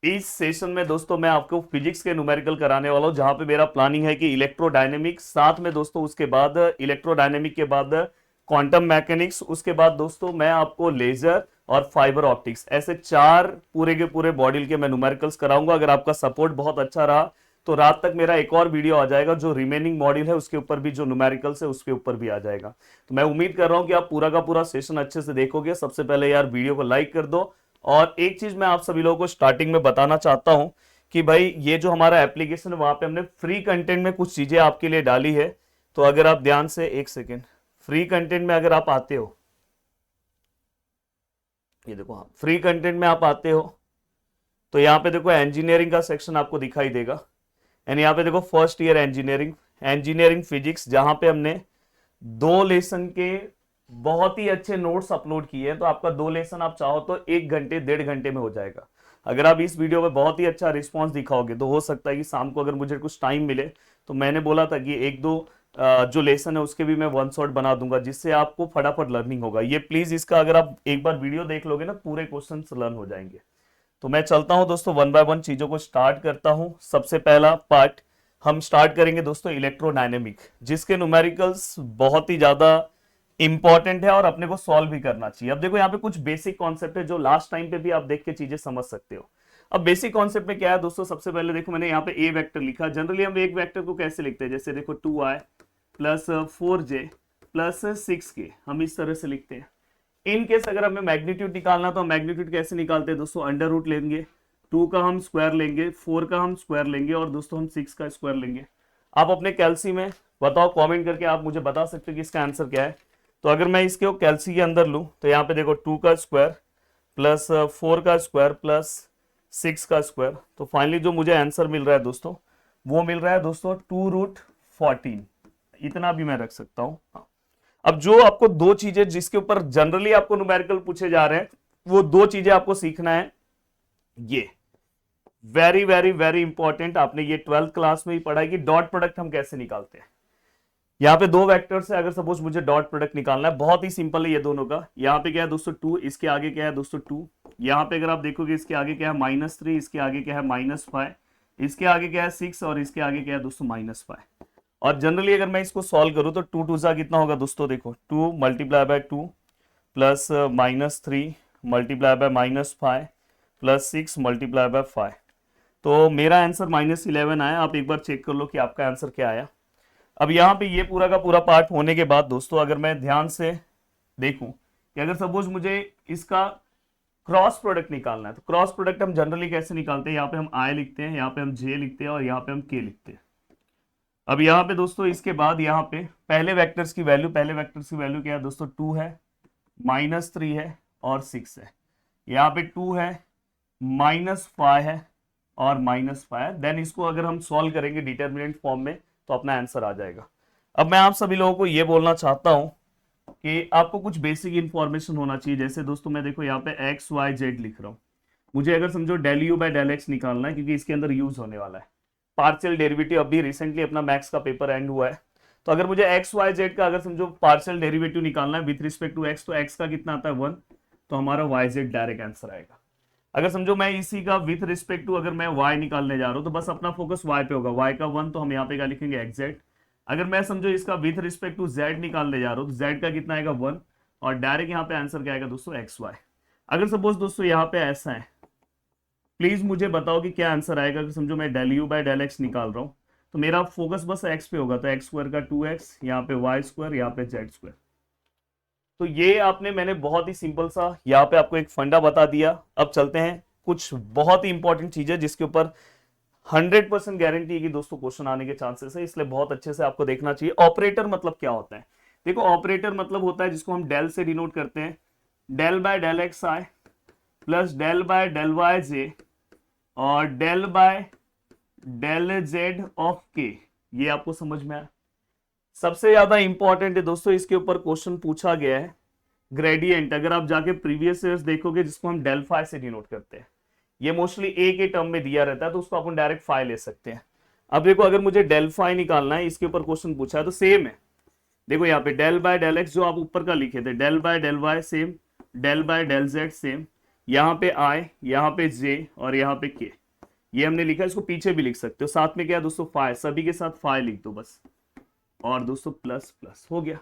इस सेशन में दोस्तों मैं आपको फिजिक्स के न्यूमेरिकल कराने वाला हूं, जहां पे मेरा प्लानिंग है कि इलेक्ट्रोडायनेमिक, साथ में दोस्तों उसके बाद इलेक्ट्रोडायनेमिक के बाद क्वांटम मैकेनिक्स, उसके बाद दोस्तों मैं आपको लेजर और फाइबर ऑप्टिक्स, ऐसे चार पूरे के पूरे मॉड्यूल के मैं न्यूमेरिकल्स कराऊंगा। अगर आपका सपोर्ट बहुत अच्छा रहा तो रात तक मेरा एक और वीडियो आ जाएगा जो रिमेनिंग मॉड्यूल है उसके ऊपर भी, जो न्यूमेरिकल्स है उसके ऊपर भी आ जाएगा। तो मैं उम्मीद कर रहा हूं कि आप पूरा का पूरा सेशन अच्छे से देखोगे। सबसे पहले यार वीडियो को लाइक कर दो। और एक चीज मैं आप सभी लोगों को स्टार्टिंग में बताना चाहता हूं कि भाई ये जो हमारा एप्लीकेशन है वहां पे हमने फ्री कंटेंट में कुछ चीजें आपके लिए डाली है। तो अगर आप ध्यान से, एक सेकेंड, फ्री कंटेंट में अगर आप आते हो, ये देखो, हाँ, फ्री कंटेंट में आप आते हो तो यहाँ पे देखो इंजीनियरिंग का सेक्शन आपको दिखाई देगा। एंड यहाँ पे देखो first year engineering, engineering physics, जहां पे हमने 2 लेसन के बहुत ही अच्छे नोट्स अपलोड किए हैं। तो आपका 2 लेसन आप चाहो तो 1 घंटे 1.5 घंटे में हो जाएगा। अगर आप इस वीडियो में बहुत ही अच्छा रिस्पॉन्स दिखाओगे तो हो सकता है कि शाम को अगर मुझे कुछ टाइम मिले तो मैंने बोला था कि एक दो जो लेसन है उसके भी मैं वन शॉट बना दूंगा, जिससे आपको फटाफट लर्निंग होगा। ये प्लीज इसका अगर आप एक बार वीडियो देख लोगे ना, पूरे क्वेश्चन लर्न हो जाएंगे। तो मैं चलता हूं दोस्तों, वन बाय वन चीजों को स्टार्ट करता हूं। सबसे पहला पार्ट हम स्टार्ट करेंगे दोस्तों इलेक्ट्रोडायनेमिक, जिसके न्यूमेरिकल्स बहुत ही ज्यादा इंपॉर्टेंट है और अपने को सॉल्व भी करना चाहिए। अब देखो यहाँ पे कुछ बेसिक कॉन्सेप्ट है जो लास्ट टाइम पे भी आप देख के चीजें समझ सकते हो। अब बेसिक कॉन्सेप्ट में क्या है दोस्तों, सबसे पहले देखो मैंने यहाँ पे ए वेक्टर लिखा। जनरली हम एक वेक्टर को कैसे लिखते हैं, जैसे देखो 2i plus 4j plus 6k, हम इस तरह से लिखते हैं। इन केस अगर हमें मैग्नीट्यूड निकालना तो हम मैग्नीट्यूड कैसे निकालते हैं दोस्तों, अंडर रूट लेंगे, 2 का हम स्क्वायर लेंगे, 4 का हम स्क्वायर लेंगे और दोस्तों हम 6 का स्क्वायर लेंगे। आप अपने कैलसी में बताओ, कमेंट करके आप मुझे बता सकते हो कि इसका आंसर क्या है। तो अगर मैं इसके कैलसी के अंदर लूं तो यहाँ पे देखो 2 का स्क्वायर प्लस 4 का स्क्वायर प्लस 6 का स्क्वायर, तो फाइनली जो मुझे आंसर मिल रहा है दोस्तों, वो मिल रहा है दोस्तों 2√14। इतना भी मैं रख सकता हूं। हाँ। अब जो आपको दो चीजें जिसके ऊपर जनरली आपको न्यूमेरिकल पूछे जा रहे हैं, वो दो चीजें आपको सीखना है। ये वेरी वेरी वेरी इंपॉर्टेंट, आपने ये 12th क्लास में ही पढ़ा है कि डॉट प्रोडक्ट हम कैसे निकालते हैं। यहाँ पे दो वेक्टर्स है, अगर सपोज मुझे डॉट प्रोडक्ट निकालना है, बहुत ही सिंपल है ये दोनों का। यहाँ पे क्या है दोस्तों 2, इसके आगे क्या है दोस्तों 2। यहाँ पे अगर आप देखोगे इसके आगे क्या है -3, इसके आगे क्या है -5, इसके आगे क्या है 6 और इसके आगे क्या है दोस्तों -5। और जनरली अगर मैं इसको सॉल्व करूँ तो 2 2 जा कितना होगा दोस्तों, देखो 2 multiply by 2 plus -3 multiply by -5 plus 6 multiply by 5। तो मेरा आंसर -11 आया। आप एक बार चेक कर लो कि आपका आंसर क्या आया। अब यहाँ पे ये पूरा का पूरा पार्ट होने के बाद दोस्तों अगर मैं ध्यान से देखूं कि अगर सपोज मुझे इसका क्रॉस प्रोडक्ट निकालना है, तो क्रॉस प्रोडक्ट हम जनरली कैसे निकालते हैं, यहाँ पे हम आई लिखते हैं, यहाँ पे हम जे लिखते हैं और यहाँ पे हम के लिखते हैं। अब यहाँ पे दोस्तों इसके बाद यहाँ पे पहले वेक्टर्स की वैल्यू, पहले वेक्टर्स की वैल्यू क्या है दोस्तों, 2 है, -3 है और 6 है। यहाँ पे 2 है, -5 है और -5 है। देन इसको अगर हम सॉल्व करेंगे डिटर्मिनेंट फॉर्म में तो अपना आंसर आ जाएगा। अब मैं आप सभी लोगों को ये बोलना चाहता हूं कि आपको कुछ बेसिक इंफॉर्मेशन होना चाहिए। जैसे दोस्तों मैं देखो यहाँ पे XYZ लिख रहा हूँ, मुझे अगर समझो del u by del x निकालना है, क्योंकि इसके अंदर यूज होने वाला है पार्शियल डेरिवेटिव। अभी रिसेंटली अपना मैथ्स का पेपर एंड हुआ है, तो अगर मुझे XYZ का अगर समझो पार्शियल डेरिवेटिव निकालना है विथ रिस्पेक्ट टू एक्स, तो एक्स का कितना आता है 1, तो हमारा YZ डायरेक्ट आंसर आएगा। अगर समझो मैं इसी का विथ रिस्पेक्ट टू अगर मैं y निकालने जा रहा हूं तो बस अपना फोकस y पे होगा, y का 1, तो हम यहाँ पे क्या लिखेंगे XZ। अगर मैं समझो इसका विथ रिस्पेक्ट टू z निकालने जा रहा हूं तो z का कितना आएगा 1, और डायरेक्ट यहाँ पे आंसर क्या आएगा दोस्तों XY। अगर सपोज दोस्तों यहाँ पे ऐसा है, प्लीज मुझे बताओ कि क्या आंसर आएगा। अगर समझो मैं del u by del x निकाल रहा हूँ तो मेरा फोकस बस x पे होगा, तो एक्स स्क्वायर का 2x, यहाँ पे वाई स्क्वायर, यहाँ पे जेड स्क्वायर। तो ये आपने, मैंने बहुत ही सिंपल सा यहाँ पे आपको एक फंडा बता दिया। अब चलते हैं कुछ बहुत ही इंपॉर्टेंट चीजें जिसके ऊपर 100% गारंटी है कि दोस्तों क्वेश्चन आने के चांसेस है, इसलिए बहुत अच्छे से आपको देखना चाहिए। ऑपरेटर मतलब क्या होता है, देखो ऑपरेटर मतलब होता है जिसको हम डेल से डिनोट करते हैं, del by del x i plus del by del y j और del by del z of k. ये आपको समझ में आया। सबसे ज्यादा इंपॉर्टेंट है दोस्तों, इसके ऊपर क्वेश्चन पूछा गया है ग्रेडियंट। अगर आप जाके प्रीवियस ईयर्स देखोगे जिसको हम डेल फाई से डिनोट करते हैं, ये मोस्टली ए के टर्म में दिया रहता है, तो उसको अपन डायरेक्ट फाई ले सकते हैं। अब देखो अगर मुझे डेल फाई निकालना है, इसके ऊपर क्वेश्चन पूछा है तो सेम है। देखो यहाँ पे डेल बाय डेल एक्स जो आप ऊपर का लिखे थे, del by del y same, del by del z same, यहाँ पे आई, यहाँ पे जे और यहाँ पे के, ये हमने लिखा है, इसको पीछे भी लिख सकते हो। साथ में क्या है दोस्तों, फाइव, सभी के साथ फाइव लिख दो बस, और दोस्तों प्लस प्लस हो गया।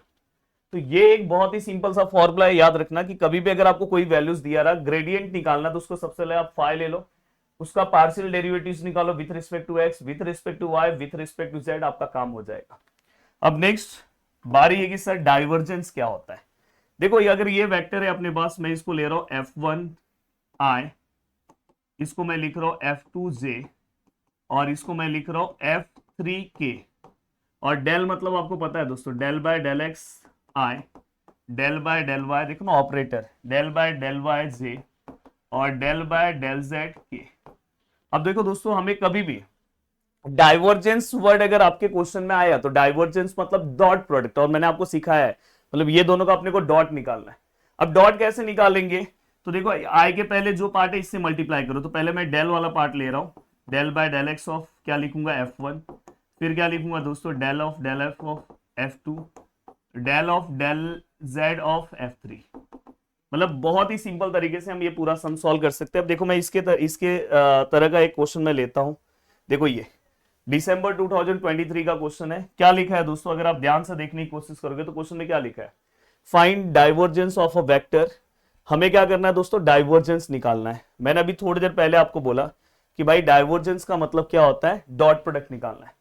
तो ये एक बहुत ही सिंपल सा फॉर्मूला है, याद रखना कि कभी भी अगर आपको कोई वैल्यूज दिया रहा, ग्रेडियंट निकालना, तो उसको सबसे पहले आप फाइव ले लो, उसका पार्शियल डेरिवेटिव्स निकालो with respect to x, with respect to y, with respect to z, आपका काम हो जाएगा। अब नेक्स्ट बारी है कि सर डाइवर्जेंस क्या होता है। देखो अगर ये वेक्टर है अपने पास, मैं इसको ले रहा हूं F1i, इसको मैं लिख रहा हूं F2j, और इसको मैं लिख रहा हूं F3k, और डेल मतलब आपको पता है दोस्तों, del by del x i, del by del y, देखो ना operator, del by del y j, और डेल बाय डेल जेड के। अब देखो दोस्तों, हमें कभी भी डाइवर्जेंस वर्ड अगर आपके क्वेश्चन में आया तो डाइवर्जेंस मतलब डॉट प्रोडक्ट, और मैंने आपको सिखाया है, मतलब ये दोनों का अपने को डॉट निकालना है। अब डॉट कैसे निकालेंगे, तो देखो आई के पहले जो पार्ट है इससे मल्टीप्लाई करो, तो पहले मैं डेल वाला पार्ट ले रहा हूं, del by del x of क्या लिखूंगा F1, फिर क्या लिखूंगा दोस्तों, del of del f of F2, del of del z of F3। मतलब बहुत ही सिंपल तरीके से हम ये पूरा सम सॉल्व कर सकते हैं। अब देखो मैं इसके तरह का एक क्वेश्चन मैं लेता हूं। देखो ये दिसंबर 2023 का क्वेश्चन है। क्या लिखा है दोस्तों, अगर आप ध्यान से देखने की कोशिश करोगे तो क्वेश्चन में क्या लिखा है, find divergence of a vector. हमें क्या करना है दोस्तों, डाइवर्जेंस निकालना है। मैंने अभी थोड़ी देर पहले आपको बोला कि भाई डाइवर्जेंस का मतलब क्या होता है, डॉट प्रोडक्ट निकालना है।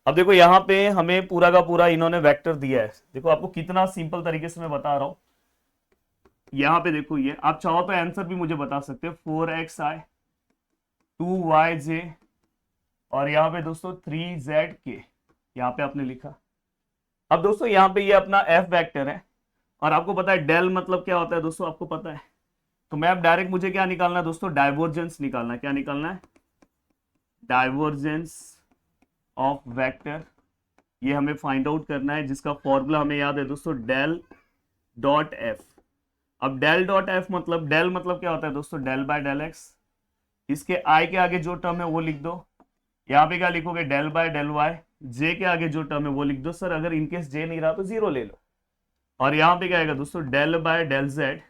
अब देखो यहाँ पे हमें पूरा का पूरा इन्होंने वेक्टर दिया है, देखो आपको कितना सिंपल तरीके से मैं बता रहा हूं। यहाँ पे देखो, ये आप चाहो तो आंसर भी मुझे बता सकते हो, 4xi 2yj, और यहाँ पे दोस्तों 3zk, यहाँ पे आपने लिखा। अब दोस्तों यहाँ पे ये अपना f वेक्टर है, और आपको पता है डेल मतलब क्या होता है दोस्तों, आपको पता है। तो मैं अब डायरेक्ट, मुझे क्या निकालना है दोस्तों, डाइवर्जेंस निकालना है। क्या निकालना है, डाइवर्जेंस ऑफ वेक्टर, ये हमें फाइंड आउट करना है, जिसका फॉर्मूला हमें याद है दोस्तों, डेल डॉट एफ। अब डेल डॉट एफ मतलब, डेल मतलब क्या होता है दोस्तों, डेल बाय डेल एक्स, इसके आई के आगे जो टर्म है वो लिख दो। यहाँ पे क्या लिखोगे, del by del y, j के आगे जो टर्म है वो लिख दो। सर अगर इनकेस जे नहीं रहा तो जीरो ले लो। और यहाँ पे क्या आएगा दोस्तों, डेल बाय डेल जेड,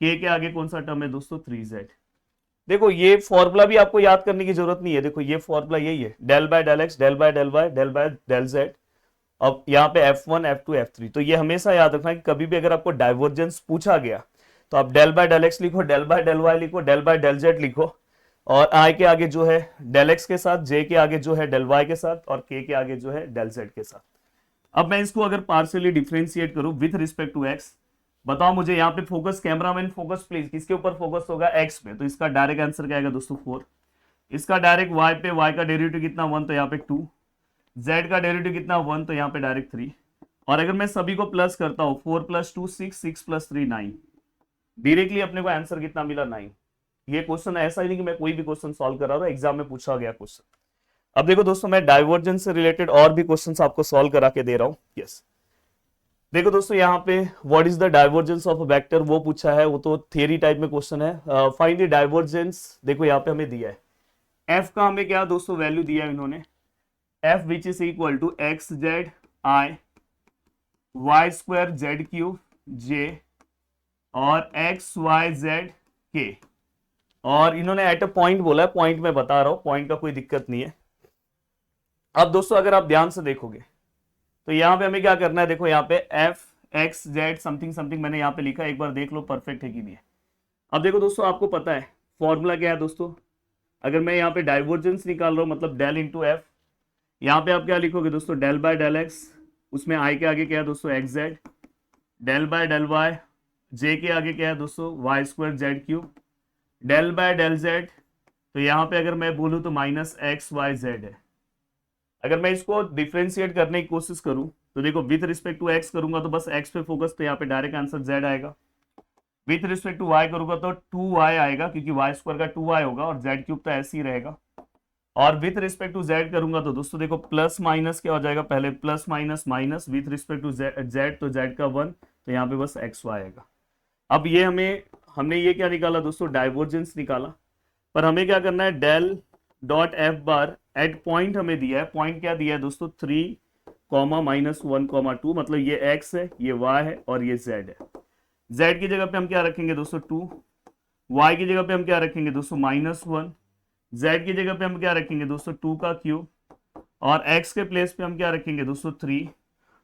के आगे कौन सा टर्म है दोस्तों, 3z। देखो ये फॉर्मूला भी आपको याद करने की जरूरत नहीं है, देखो ये फॉर्मूला यही है, del by del x, del by del y, del by del z. अब यहाँ पे F1 F2 F3, तो ये हमेशा याद रखना कि कभी भी अगर आपको डाइवर्जेंस पूछा गया तो आप डेल बाय डेल एक्स लिखो, डेल बाय डेल वाई लिखो, डेल बाय डेल जेड लिखो, और आई के आगे जो है डेल एक्स के साथ, जे के आगे जो है डेल वाई के साथ, और के आगे जो है डेल जेड के साथ। अब मैं इसको अगर पार्शियली डिफरेंशिएट करूं विथ रिस्पेक्ट टू एक्स, बताओ मुझे यहाँ पे फोकस, कैमरामैन फोकस प्लीज, किसके ऊपर फोकस होगा, एक्स पे, तो इसका डायरेक्ट आंसर क्या आएगा दोस्तों, 4। इसका डायरेक्ट वाई पे, वाई का डेरिवेटिव कितना 1, तो यहाँ पे 2, जेड का डेरिवेटिव कितना 1, तो यहाँ पे डायरेक्ट 3। और अगर मैं सभी को प्लस करता हूँ, 4 + 2 6, 6 + 3 9, डायरेक्टली अपने को आंसर कितना मिला, 9। ये क्वेश्चन ऐसा ही नहीं कि मैं कोई भी क्वेश्चन सॉल्व कर रहा था, एग्जाम में पूछा गया क्वेश्चन। अब देखो दोस्तों, मैं डाइवर्जेंस से रिलेटेड और भी क्वेश्चंस आपको सॉल्व करा के दे रहा हूं। यस, देखो दोस्तों यहाँ पे what is the divergence of a vector वो पूछा है, वो तो थियरी टाइप में क्वेश्चन है। फाइंड द डाइवर्जेंस, देखो यहाँ पे हमें दिया है एफ का, हमें क्या दोस्तों वैल्यू दिया है इन्होंने, F which is equal to x z i y square z cube j और एक्स वाई जेड के, और इन्होंने एट अ पॉइंट बोला है, पॉइंट में बता रहा हूं, पॉइंट का कोई दिक्कत नहीं है। अब दोस्तों अगर आप ध्यान से देखोगे तो यहाँ पे हमें क्या करना है, देखो यहाँ पे F x Z something something मैंने यहाँ पे लिखा है, एक बार देख लो परफेक्ट है कि नहीं है। अब देखो दोस्तों, आपको पता है फॉर्मूला क्या है दोस्तों, अगर मैं यहाँ पे डाइवर्जेंस निकाल रहा हूँ मतलब डेल इंटू एफ, यहाँ पे आप क्या लिखोगे दोस्तों, डेल बाय डेल एक्स, उसमें आई के आगे क्या है दोस्तों, x z, del by del y, j के आगे क्या है दोस्तों, y square z cube, del by del z, तो यहाँ पे अगर मैं बोलूँ तो माइनस एक्स वाई जेड है। अगर मैं इसको डिफरेंशिएट करने की कोशिश करूं तो देखो विथ रिस्पेक्ट टू एक्स करूंगा तो बस एक्स पे फोकस, तो यहाँ पे डायरेक्ट आंसर जेड आएगा। विथ रिस्पेक्ट टू वाई करूंगा तो 2y आएगा, क्योंकि वाई स्क्वायर का 2y होगा, और जेड क्यूब तो ऐसे ही रहेगा। और विथ रिस्पेक्ट टू जेड करूंगा तो दोस्तों देखो प्लस माइनस क्या हो जाएगा, पहले plus minus minus, with respect to z तो जेड का 1, तो यहाँ पे बस एक्स वाई आएगा। अब ये हमने ये क्या निकाला दोस्तों, डाइवर्जेंस निकाला। पर हमें क्या करना है, del dot f bar at point हमें दिया है, पॉइंट क्या दिया है दोस्तों, 3, -1, 2, मतलब ये x है, ये y है और ये z है। z की जगह पे हम क्या रखेंगे दोस्तों, 2, y की जगह पे हम क्या रखेंगे दोस्तों -1, z की जगह पे हम क्या रखेंगे दोस्तों 2 का क्यूब, और x के प्लेस पे हम क्या रखेंगे दोस्तों 3,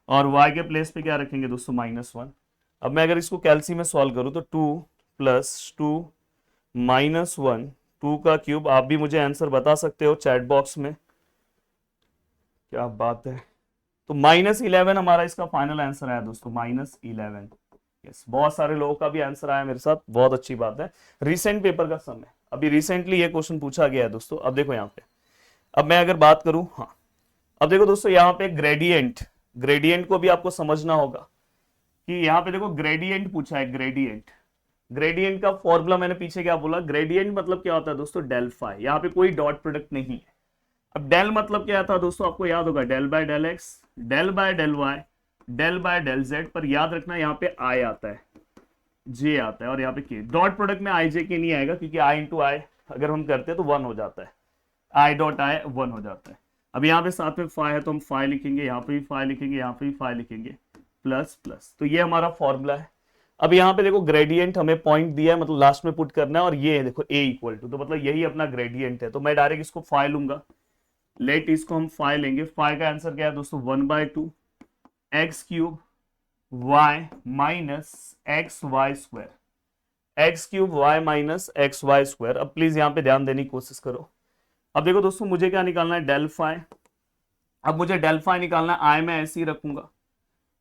और y के प्लेस पे क्या रखेंगे दोस्तों -1। अब मैं अगर इसको कैलसी में सॉल्व करूं तो 2 + 2 -1, 2 का क्यूब। आप भी मुझे आंसर बता सकते हो चैट बॉक्स में। क्या बात है। तो -11 हमारा इसका फाइनल आंसर आया दोस्तों, -11। यस, बहुत सारे लोगों का भी आंसर आया मेरे साथ, बहुत अच्छी बात है। रिसेंट पेपर का समय, अभी रिसेंटली ये क्वेश्चन पूछा गया है दोस्तों। अब देखो यहाँ पे, अब मैं अगर बात करूं, हाँ, अब देखो दोस्तों यहाँ पे ग्रेडियंट, ग्रेडियंट को भी आपको समझना होगा कि यहाँ पे देखो ग्रेडियंट पूछा है, ग्रेडियंट। ग्रेडियंट का फॉर्मूला मैंने पीछे क्या बोला, ग्रेडियंट मतलब क्या होता है दोस्तों, डेल फाई। यहाँ पे कोई डॉट प्रोडक्ट नहीं है। अब डेल मतलब क्या था दोस्तों, आपको याद होगा, del by del x, del by del y, del by del z. पर याद रखना यहाँ पे आई आता है, जे आता है, और यहाँ पे के। डॉट प्रोडक्ट में आई जे के नहीं आएगा, क्योंकि आई इंटू आई अगर हम करते हैं तो 1 हो जाता है, आई डॉट आई 1 हो जाता है। अब यहाँ पे साथ में फाई है तो हम फाई लिखेंगे, यहाँ पे भी फाई लिखेंगे, यहाँ पे भी फाई लिखेंगे, प्लस प्लस। तो ये हमारा फॉर्मूला है। अब यहाँ पे देखो ग्रेडियंट हमें पॉइंट दिया है, मतलब लास्ट में पुट करना है, और ये है देखो a इक्वल टू, तो मतलब यही अपना ग्रेडियंट है। तो मैं डायरेक्ट इसको फाई लूंगा, लेट इसको हम फाई लेंगे। फाई का आंसर क्या है दोस्तों, 1/2 x cube y minus x y square, x cube y minus x y square. अब प्लीज यहाँ पे ध्यान देने की कोशिश करो। अब देखो दोस्तों मुझे क्या निकालना है, डेल फाई। अब मुझे डेल फाई निकालना है, आई मैं ऐसे ही रखूंगा।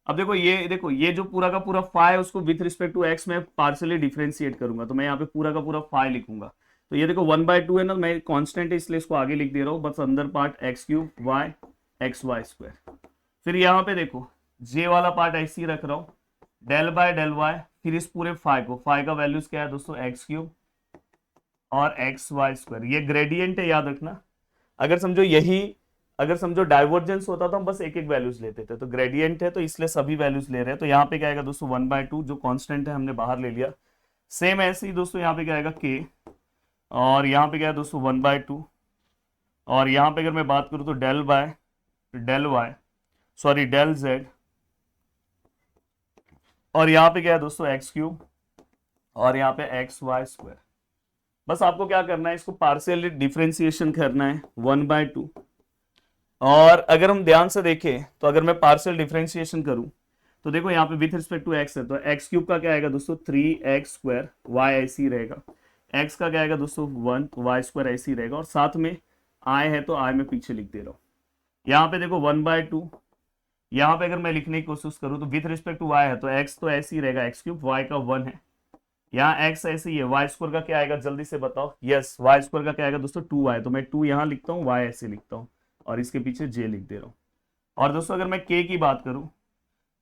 अब देखो ये जो पूरा का पूरा फाई है उसको विथ रिस्पेक्ट टू एक्स में पार्शियली डिफरेंशिएट करूंगा, तो मैं यहाँ पे पूरा का पूरा फाई लिखूंगा। तो ये देखो 1/2 है ना, मैं कांस्टेंट है इसलिए इसको आगे लिख दे रहा हूँ, बस अंदर part x cube y x y square. फिर यहाँ पे देखो जे वाला पार्ट ऐसे ही रख रहा हूँ, डेल बाय डेल वाई, फिर इस पूरे फाई को, फाई का वैल्यूज क्या है दोस्तों, एक्स क्यूब और एक्स वाई स्क्वायर। ये ग्रेडियंट है, याद रखना। अगर समझो यही, अगर समझो डाइवर्जेंस होता तो हम बस एक एक वैल्यूज लेते थे, तो ग्रेडियंट है तो इसलिए सभी वैल्यूज ले रहे हैं। तो यहाँ पे क्या आएगा दोस्तों 1/2, जो कांस्टेंट है हमने बाहर ले लिया। सेम ऐसे ही दोस्तों यहाँ पे क्या आएगा के, और यहाँ पे क्या है दोस्तों 1/2, और यहाँ पे अगर मैं बात करूँ तो del by del y, sorry del z, और यहाँ पे क्या है दोस्तों एक्स क्यूब, और यहाँ पे एक्स वाई स्क्वायर। बस आपको क्या करना है, इसको पार्शियली डिफरेंशिएशन करना है 1/2। और अगर हम ध्यान से देखें तो अगर मैं पार्शियल डिफरेंशिएशन करूं तो देखो यहाँ पे विथ रिस्पेक्ट टू एक्स है, तो एक्स क्यूब का क्या आएगा दोस्तों 3x स्क्वायर, वाई ऐसे ही रहेगा। एक्स का क्या आएगा दोस्तों 1, वाई स्क्वायर ऐसे ही रहेगा, और साथ में आई है तो आई में पीछे लिख दे रहा हूँ। यहाँ पे देखो 1/2, यहाँ पे अगर मैं लिखने की कोशिश करूँ तो विथ रिस्पेक्ट टू वाई है तो एक्स तो ऐसे ही रहेगा, एक्स क्यूब, वाई का 1 है, यहाँ एक्स ऐसे ही है। वाई स्क्वायर का क्या आएगा जल्दी से बताओ, यस वाई स्क्वायर का क्या आएगा दोस्तों 2y, तो मैं 2 यहाँ लिखता हूँ, वाई ऐसे लिखता हूँ, और इसके पीछे जे लिख दे रहा हूँ। और दोस्तों अगर मैं के की बात करूं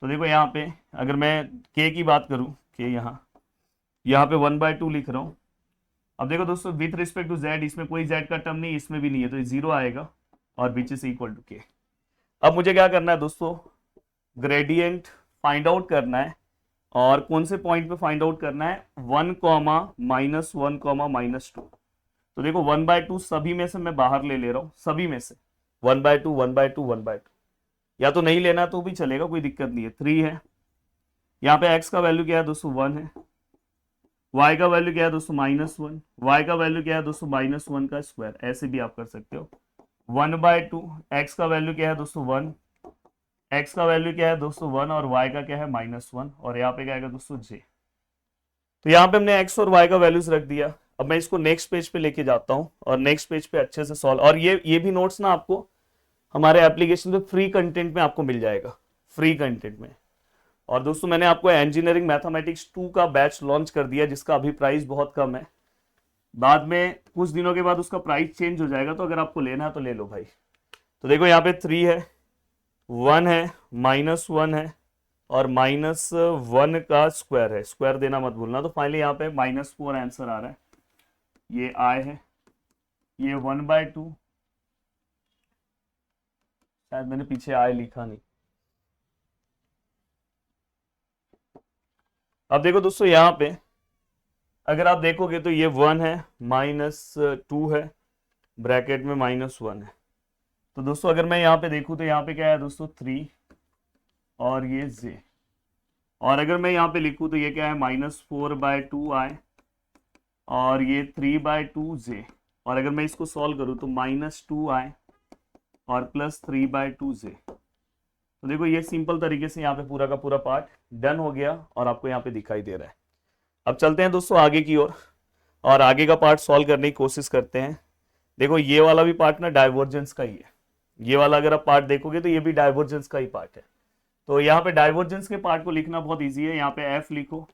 तो देखो यहाँ पे अगर मैं के की बात करूं, के यहाँ पे 1/2 लिख रहा हूं। अब देखो दोस्तों विथ रिस्पेक्ट टू जेड, इसमें कोई जेड का टर्म नहीं, इसमें भी नहीं है, तो 0 आएगा, और बीच से इक्वल टू के। अब मुझे क्या करना है दोस्तों, ग्रेडियंट फाइंड आउट करना है, और कौन से पॉइंट पे फाइंड आउट करना है, 1, -1, -2। तो देखो 1/2 सभी में से मैं बाहर ले रहा हूं, सभी में से 1/2 1/2 1/2, या तो नहीं लेना तो भी चलेगा, कोई दिक्कत नहीं है। 3 है, यहाँ पे x का वैल्यू क्या है दोस्तों 1 है, y का वैल्यू क्या है दोस्तों -1, y का वैल्यू क्या है दोस्तों -1 का स्क्वायर, ऐसे भी आप कर सकते हो। 1/2, x का वैल्यू क्या है दोस्तों 1, x का वैल्यू क्या है दोस्तों 1, और y का क्या है -1, और यहाँ पे क्या आएगा दोस्तों j। तो यहाँ पे हमने x और y का वैल्यूज रख दिया। अब मैं इसको नेक्स्ट पेज पे लेके जाता हूँ, और नेक्स्ट पेज पे अच्छे से सॉल्व, और ये भी नोट्स ना आपको हमारे एप्लीकेशन पे फ्री कंटेंट में आपको मिल जाएगा, फ्री कंटेंट में। और दोस्तों मैंने आपको इंजीनियरिंग मैथमेटिक्स 2 का बैच लॉन्च कर दिया, जिसका अभी प्राइस बहुत कम है, बाद में कुछ दिनों के बाद उसका प्राइस चेंज हो जाएगा, तो अगर आपको लेना है तो ले लो भाई। तो देखो यहाँ पे 3 है, 1 है, -1 है, और -1 का स्क्वायर है, स्क्वायर देना मत भूलना। तो फाइनली यहाँ पे -4 आंसर आ रहा है, ये आई है, ये 1/2, शायद मैंने पीछे आई लिखा नहीं। अब देखो दोस्तों यहाँ पे अगर आप देखोगे तो ये 1 है, -2 है, ब्रैकेट में -1 है। तो दोस्तों अगर मैं यहाँ पे देखूँ तो यहाँ पे क्या है दोस्तों 3, और ये j, और अगर मैं यहाँ पे लिखूँ तो ये क्या है -4/2 i, और ये 3/2j, और अगर मैं इसको सॉल्व करूं तो -2i और +3/2j। तो देखो ये सिंपल तरीके से यहाँ पे पूरा का पूरा पार्ट डन हो गया और आपको यहाँ पे दिखाई दे रहा है। अब चलते हैं दोस्तों आगे की ओर और आगे का पार्ट सॉल्व करने की कोशिश करते हैं। देखो ये वाला भी पार्ट ना डाइवर्जेंस का ही है, ये वाला अगर आप पार्ट देखोगे तो ये भी डाइवर्जेंस का ही पार्ट है। तो यहाँ पे डाइवर्जेंस के पार्ट को लिखना बहुत ईजी है। यहाँ पे एफ लिखो,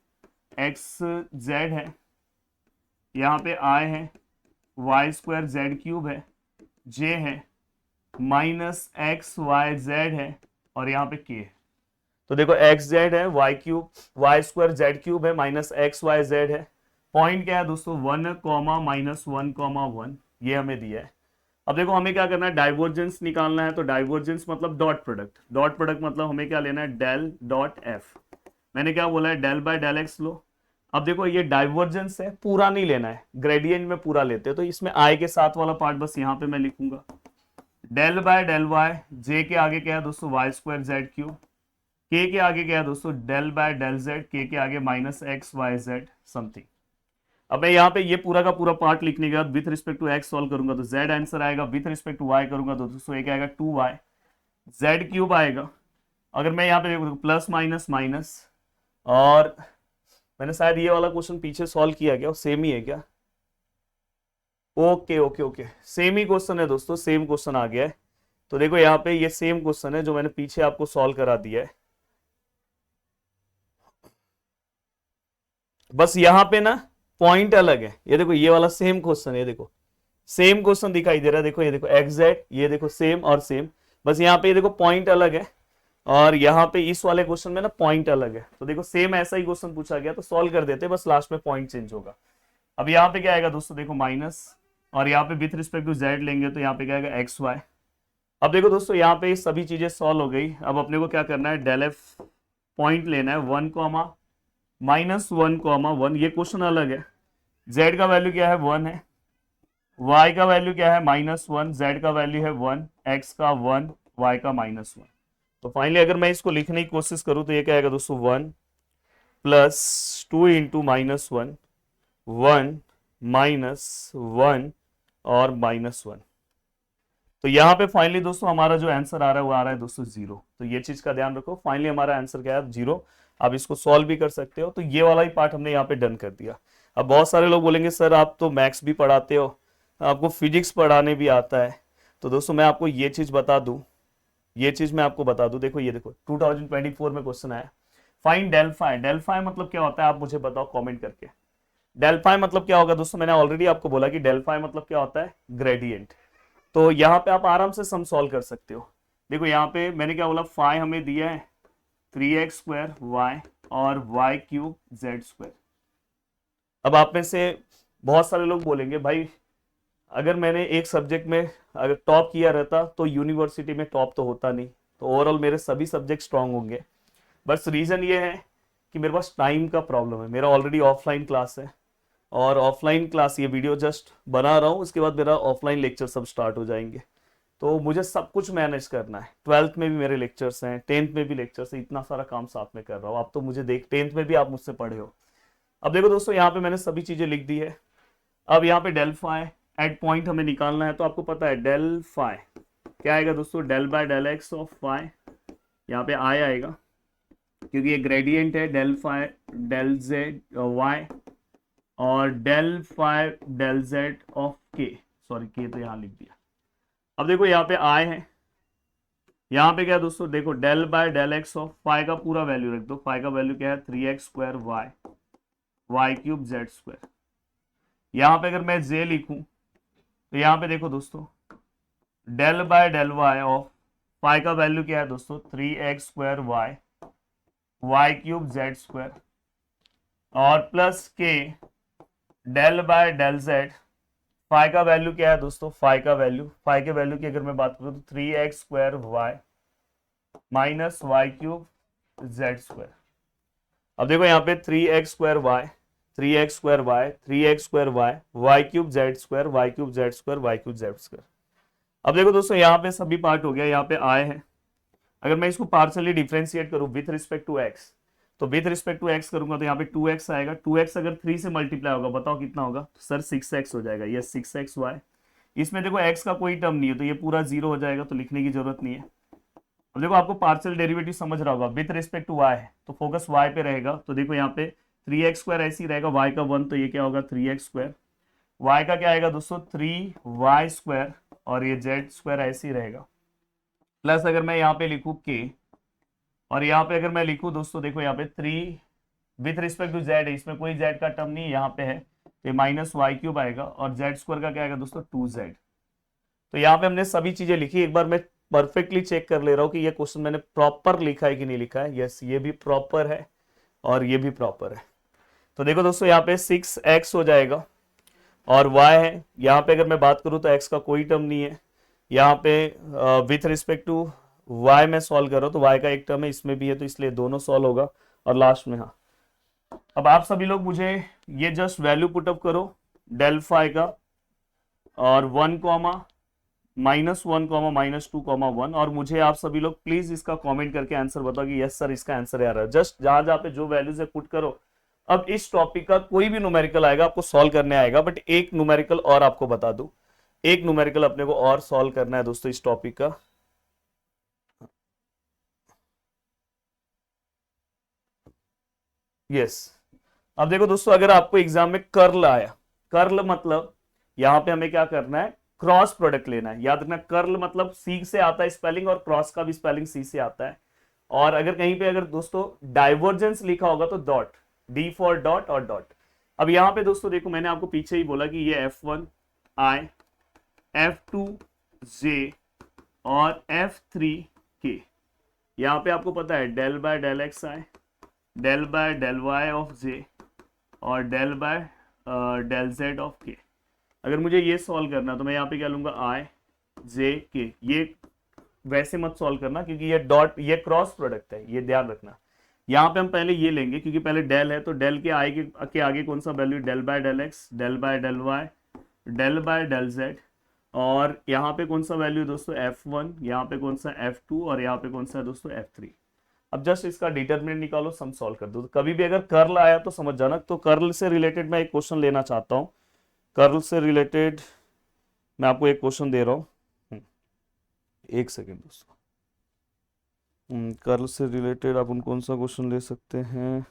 एक्स जेड है, यहाँ पे आई है, y² z³ है, j है, -x y z है, और यहाँ पे k है। तो देखो एक्स जेड है, y³ y² z³ है, -x y z है। पॉइंट क्या है दोस्तों 1, -1, 1, ये हमें दिया है। अब देखो हमें क्या करना है, डाइवर्जेंस निकालना है। तो डाइवर्जेंस मतलब डॉट प्रोडक्ट, डॉट प्रोडक्ट मतलब हमें क्या लेना है, डेल डॉट एफ। मैंने क्या बोला है, डेल बाय डेल एक्स लो। अब देखो ये डाइवर्जेंस है, पूरा नहीं लेना है, ग्रेडियंट में पूरा लेते हैं। तो इसमें आई के साथ वाला पार्ट बस यहाँ पे मैं लिखूंगा, del by del y, j के आगे क्या है दोस्तों y² z³, के आगे क्या है दोस्तों डेल बाय डेल जेड, के आगे -x y z समथिंग। अब मैं यहाँ पे ये पूरा का पूरा पार्ट लिखने के बाद with respect to x solve करूंगा तो z आंसर आएगा, विथ रिस्पेक्ट टू वाई करूंगा तो दोस्तों एक आएगा 2y z³ आएगा। अगर मैं यहाँ पे देखूँ प्लस माइनस माइनस, और मैंने शायद ये वाला क्वेश्चन पीछे सॉल्व किया क्या, सेम ही है क्या? ओके ओके ओके, सेम ही क्वेश्चन है दोस्तों, सेम क्वेश्चन आ गया है। तो देखो यहाँ पे ये सेम क्वेश्चन है जो मैंने पीछे आपको सॉल्व करा दिया है। बस यहाँ पे ना पॉइंट अलग है। ये देखो ये वाला सेम क्वेश्चन है, देखो सेम क्वेश्चन दिखाई दे रहा है। देखो ये देखो एग्जैक्ट, ये देखो सेम और सेम, बस यहाँ पे ये देखो पॉइंट अलग है और यहाँ पे इस वाले क्वेश्चन में ना पॉइंट अलग है। तो देखो सेम ऐसा ही क्वेश्चन पूछा गया तो सॉल्व कर देते, बस लास्ट में पॉइंट चेंज होगा। अब यहाँ पे क्या आएगा दोस्तों, देखो माइनस, और यहाँ पे विथ रिस्पेक्ट टू जेड लेंगे तो यहाँ पे क्या आएगा एक्स वाई। अब देखो दोस्तों यहाँ पे सभी चीजें सॉल्व हो गई। अब अपने को क्या करना है, डेल एफ पॉइंट लेना है 1, -1, 1, ये क्वेश्चन अलग है। z का वैल्यू क्या है 1 है, y का वैल्यू क्या है -1, z का वैल्यू है 1, x का 1, y का -1। तो फाइनली अगर मैं इसको लिखने की कोशिश करूं तो ये क्या आएगा दोस्तों 1 + 2 × -1, 1 -1 और -1। तो यहाँ पे फाइनली दोस्तों हमारा जो आंसर आ रहा है वो आ रहा है दोस्तों 0। तो ये चीज का ध्यान रखो, फाइनली हमारा आंसर क्या है 0। आप इसको सॉल्व भी कर सकते हो। तो ये वाला ही पार्ट हमने यहाँ पे डन कर दिया। अब बहुत सारे लोग बोलेंगे सर आप तो मैथ्स भी पढ़ाते हो, आपको फिजिक्स पढ़ाने भी आता है। तो दोस्तों मैं आपको ये चीज बता दूं, ये चीज मैं आपको बता दूं, देखो ये देखो 2024 में क्वेश्चन आया, find del phi. Del phi मतलब क्या होता है आप मुझे बताओ कमेंट करके। डेल फाई मतलब क्या होगा दोस्तों, मैंने ऑलरेडी आपको बोला कि डेल फाई मतलब क्या होता है, ग्रेडियंट। तो यहाँ पे आप आराम से सम सॉल्व कर सकते हो। देखो यहाँ पे मैंने क्या बोला, फाई हमें दिया है 3x² y और y³ z²। अब आप में से बहुत सारे लोग बोलेंगे भाई अगर मैंने एक सब्जेक्ट में अगर टॉप किया रहता तो यूनिवर्सिटी में टॉप तो होता नहीं, तो ओवरऑल मेरे सभी सब्जेक्ट स्ट्रांग होंगे। बस रीजन ये है कि मेरे पास टाइम का प्रॉब्लम है। मेरा ऑलरेडी ऑफलाइन क्लास है और ऑफलाइन क्लास, ये वीडियो जस्ट बना रहा हूँ, उसके बाद मेरा ऑफलाइन लेक्चर सब स्टार्ट हो जाएंगे। तो मुझे सब कुछ मैनेज करना है। 12th में भी मेरे लेक्चर्स हैं, 10th में भी लेक्चर्स हैं, इतना सारा काम साथ में कर रहा हूँ। आप तो मुझे देख 10th में भी आप मुझसे पढ़े हो। अब देखो दोस्तों यहाँ पे मैंने सभी चीजें लिख दी है। अब यहाँ पे डेल फाई एट पॉइंट हमें निकालना है। तो आपको पता है डेल फाई क्या आएगा दोस्तों, del by del x of phi, यहाँ पे आई आएगा क्योंकि ये ग्रेडियंट है, del phi del z y और del phi del z of k, sorry k तो यहाँ लिख दिया। अब देखो यहाँ पे आई है, यहाँ पे क्या है दोस्तों, देखो del by del x of phi का पूरा वैल्यू रख दो। फाई का वैल्यू क्या है 3x² y, y³ z²। यहाँ पे अगर मैं जे लिखूं तो यहाँ पे देखो दोस्तों del by del y of phi का वैल्यू क्या है दोस्तों 3x² y, y³ z² और प्लस के del by del z. Phi का वैल्यू क्या है दोस्तों, फाई का वैल्यू, फाई के वैल्यू की अगर मैं बात करूं तो 3x² y -y³ z²। अब देखो यहाँ पे 3x² y, 3x² y, 3x² y, y³ z², y³ z², y³ z²। अब देखो दोस्तों यहाँ पे सभी पार्ट हो गया। यहाँ पे आए हैं, अगर मैं इसको पार्शियली डिफरेंशिएट करूं विथ रिस्पेक्ट टू एक्स तो विथ रिस्पेक्ट टू एक्स करूंगा तो यहाँ पे 2x आएगा। 2x अगर 3 से मल्टीप्लाई होगा बताओ कितना होगा, तो सर 6x हो जाएगा। ये 6xy, इसमें देखो x का कोई टर्म नहीं है तो ये पूरा 0 हो जाएगा, तो लिखने की जरूरत नहीं है। अब देखो आपको पार्शियल डेरिवेटिव समझ रहा होगा, विथ रिस्पेक्ट टू y है तो फोकस y पे रहेगा। तो देखो यहाँ पे 3x² ऐसे ही रहेगा, y का 1 तो ये क्या होगा 3x², y का क्या आएगा दोस्तों 3y² और ये z² ऐसे ही रहेगा। प्लस अगर मैं यहाँ पे लिखूं k, और यहाँ पे अगर मैं लिखूं दोस्तों देखो यहाँ पे 3 विथ रिस्पेक्ट टू z है, इसमें कोई z का टर्म नहीं है यहाँ पे है, तो -y³ आएगा और z² का क्या आएगा दोस्तों 2z। तो यहाँ पे हमने सभी चीजें लिखी। एक बार मैं परफेक्टली चेक कर ले रहा हूँ कि ये क्वेश्चन मैंने प्रॉपर लिखा है कि नहीं लिखा है। यस, ये भी प्रॉपर है और ये भी प्रॉपर है। तो देखो दोस्तों यहाँ पे 6x हो जाएगा और y है। यहाँ पे अगर मैं बात करूँ तो x का कोई टर्म नहीं है। यहाँ पे विथ रिस्पेक्ट टू y में सॉल्व कर रहा हूँ तो y का एक टर्म है, इसमें भी है, तो इसलिए दोनों सॉल्व होगा। और लास्ट में हाँ, अब आप सभी लोग मुझे ये जस्ट वैल्यू पुटअप करो डेल फाई का, और 1 कॉमा -1 कॉमा -2 कॉमा 1, और मुझे आप सभी लोग प्लीज इसका कमेंट करके आंसर बताओ कि यस सर इसका आंसर आ रहा है। जस्ट जहां जहां पे जो वैल्यूज है पुट करो। अब इस टॉपिक का कोई भी न्यूमेरिकल आएगा आपको सॉल्व करने आएगा, बट एक न्यूमेरिकल और आपको बता दूं, एक न्यूमेरिकल अपने को और सॉल्व करना है दोस्तों इस टॉपिक का। यस, अब देखो दोस्तों अगर आपको एग्जाम में कर्ल आया, कर्ल मतलब यहां पे हमें क्या करना है, क्रॉस प्रोडक्ट लेना है। याद रखना कर्ल मतलब सी से आता है स्पेलिंग, और क्रॉस का भी स्पेलिंग सी से आता है। और अगर कहीं पे अगर दोस्तों डाइवर्जेंस लिखा होगा तो डॉट, डी फॉर डॉट और डॉट। अब यहां पे दोस्तों देखो मैंने आपको पीछे ही बोला कि ये F1I, F2J और F3K, यहां पे आपको पता है del by del x i, del by del y of j और del by del z of k. अगर मुझे ये सॉल्व करना तो मैं यहाँ पे क्या लूंगा आई जे के। ये वैसे मत सॉल्व करना क्योंकि ये डॉट, ये क्रॉस प्रोडक्ट है, ये ध्यान रखना। यहाँ पे हम पहले ये लेंगे क्योंकि पहले डेल है, तो डेल के आई के आगे कौन सा value, del by del x, del by del y, del by del z, और यहाँ पे कौन सा वैल्यू दोस्तों F1, यहाँ पे कौन सा F2 और यहाँ पे कौन सा दोस्तों F3। अब जस्ट इसका डिटरमिनेंट निकालो, सम सॉल्व कर दो। तो कभी भी अगर कर्ल आया तो समझ जाना। तो कर्ल से रिलेटेड मैं एक क्वेश्चन लेना चाहता हूँ। कर्ल से रिलेटेड मैं आपको एक क्वेश्चन दे रहा हूँ, एक सेकेंड दोस्तों। कर्ल से रिलेटेड अपन कौन सा क्वेश्चन ले सकते हैं,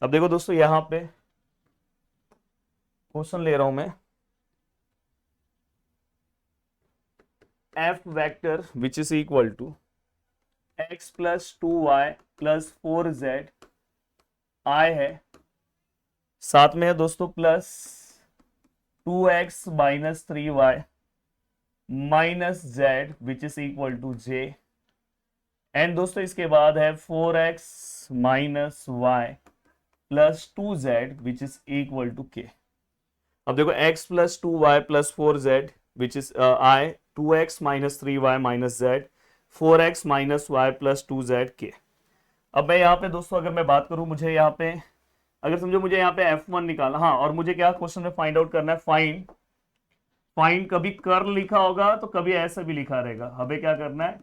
अब देखो दोस्तों यहां पे क्वेश्चन ले रहा हूं मैं, f vector which is equal to x plus 2y plus 4z i है, साथ में है दोस्तों plus 2x minus 3y minus z which is equal to j, and दोस्तों इसके बाद है 4x minus y plus 2z which is equal to k। अब देखो x plus 2y plus 4z which is i, 2x minus 3y minus z, 4x minus y plus 2z k। अब मैं यहाँ पे दोस्तों अगर मैं बात करूं, मुझे यहाँ पे अगर समझो मुझे यहाँ पे F1 निकालना, हाँ, और मुझे क्या क्वेश्चन में फाइंड आउट करना है, फाइंड, फाइंड कभी कर्ल लिखा होगा तो कभी ऐसा भी लिखा रहेगा। हमें क्या करना है,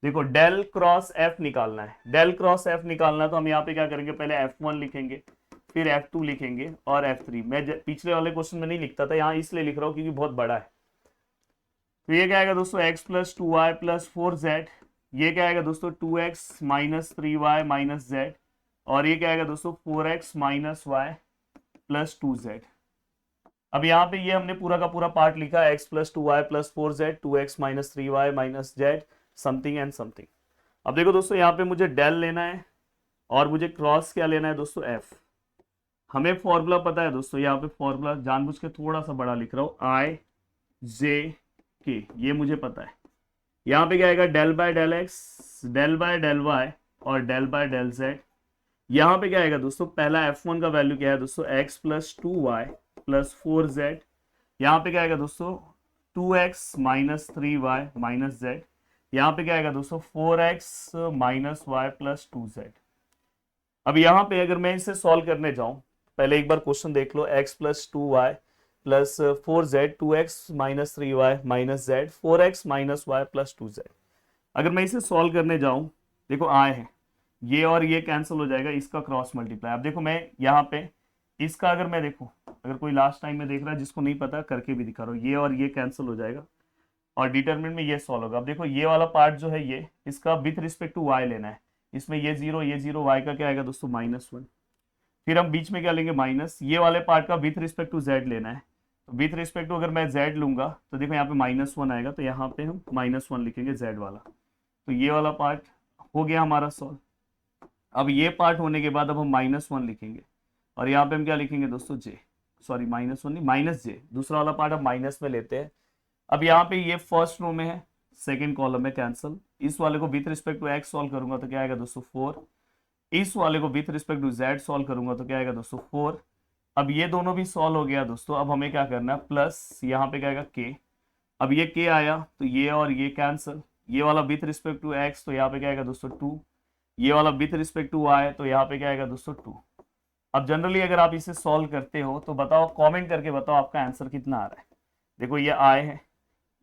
देखो डेल क्रॉस एफ निकालना है। डेल क्रॉस एफ निकालना है तो हम यहाँ पे क्या करेंगे, पहले F1 लिखेंगे, फिर F2 लिखेंगे और F3। मैं पिछले वाले क्वेश्चन में नहीं लिखता था, यहाँ इसलिए लिख रहा हूँ क्योंकि बहुत बड़ा है। तो ये क्या आएगा दोस्तों x plus 2y plus 4z, ये क्या आएगा दोस्तों 2x minus 3y minus z, और ये क्या आएगा दोस्तों 4x minus y plus 2z। अब यहाँ पे ये हमने पूरा का पूरा पार्ट लिखा है, x plus 2y plus 4z, 2x minus 3y minus z, something and something. अब देखो दोस्तों यहाँ पे मुझे डेल लेना है और मुझे क्रॉस क्या लेना है दोस्तों f। हमें फॉर्मूला पता है दोस्तों, यहाँ पे फॉर्मूला जानबूझ के थोड़ा सा बड़ा लिख रहा हूँ, i j k, ये मुझे पता है। यहाँ पे क्या आएगा del by del x, del by del y और डेल बाय डेल जेड। यहाँ पे क्या आएगा दोस्तों, पहला F1 का वैल्यू क्या है दोस्तों, x plus 2y plus 4z, यहाँ पे क्या आएगा दोस्तों 2x minus 3y minus z, यहाँ पे क्या आएगा दोस्तों 4x minus y plus 2z। अब यहाँ पे अगर मैं इसे सॉल्व करने जाऊं, पहले एक बार क्वेश्चन देख लो, x plus 2y plus 4z 2x minus 3y minus z 4x minus y plus 2z। अगर मैं इसे सॉल्व करने जाऊं, देखो आए हैं, ये और ये कैंसिल हो जाएगा, इसका क्रॉस मल्टीप्लाई। अब देखो मैं यहाँ पे इसका अगर मैं देखूं, अगर कोई लास्ट टाइम में देख रहा है, जिसको नहीं पता करके भी दिखा रहा हूँ, ये और ये कैंसिल हो जाएगा और डिटरमिनेंट में ये सॉल्व होगा। अब देखो ये वाला पार्ट जो है, ये इसका विथ रिस्पेक्ट टू y लेना है, इसमें ये जीरो y का क्या आएगा दोस्तों -1। फिर हम बीच में क्या लेंगे माइनस, ये वाले पार्ट का विथ रिस्पेक्ट टू z लेना है, तो विथ रिस्पेक्ट टू अगर मैं z लूंगा तो देखो यहाँ पे -1 आएगा, तो यहाँ पे हम -1 लिखेंगे z वाला। तो ये वाला पार्ट हो गया हमारा सॉल्व। अब ये पार्ट होने के बाद अब हम -1 लिखेंगे और यहाँ पे हम क्या लिखेंगे दोस्तों j, सॉरी -1 नहीं -j, दूसरा वाला पार्ट हम माइनस में लेते हैं। अब यहाँ पे ये फर्स्ट रो में है, सेकंड कॉलम में कैंसल, इस वाले को with respect to x solve करूंगा तो क्या आएगा दोस्तों 4, इस वाले को with respect to z solve करूंगा तो क्या आएगा दोस्तों 4। अब ये दोनों भी सॉल्व हो गया दोस्तों। अब हमें क्या करना है, प्लस यहाँ पे क्या आएगा k, अब ये k आया तो ये और ये कैंसल, ये वाला विथ रिस्पेक्ट टू x तो यहाँ पे क्या आएगा दोस्तों 2, ये वाला विथ रिस्पेक्ट टू y तो यहाँ पे क्या आएगा दोस्तों 2। अब जनरली अगर आप इसे सॉल्व करते हो तो बताओ, कमेंट करके बताओ आपका आंसर कितना आ रहा है। देखो ये आए हैं,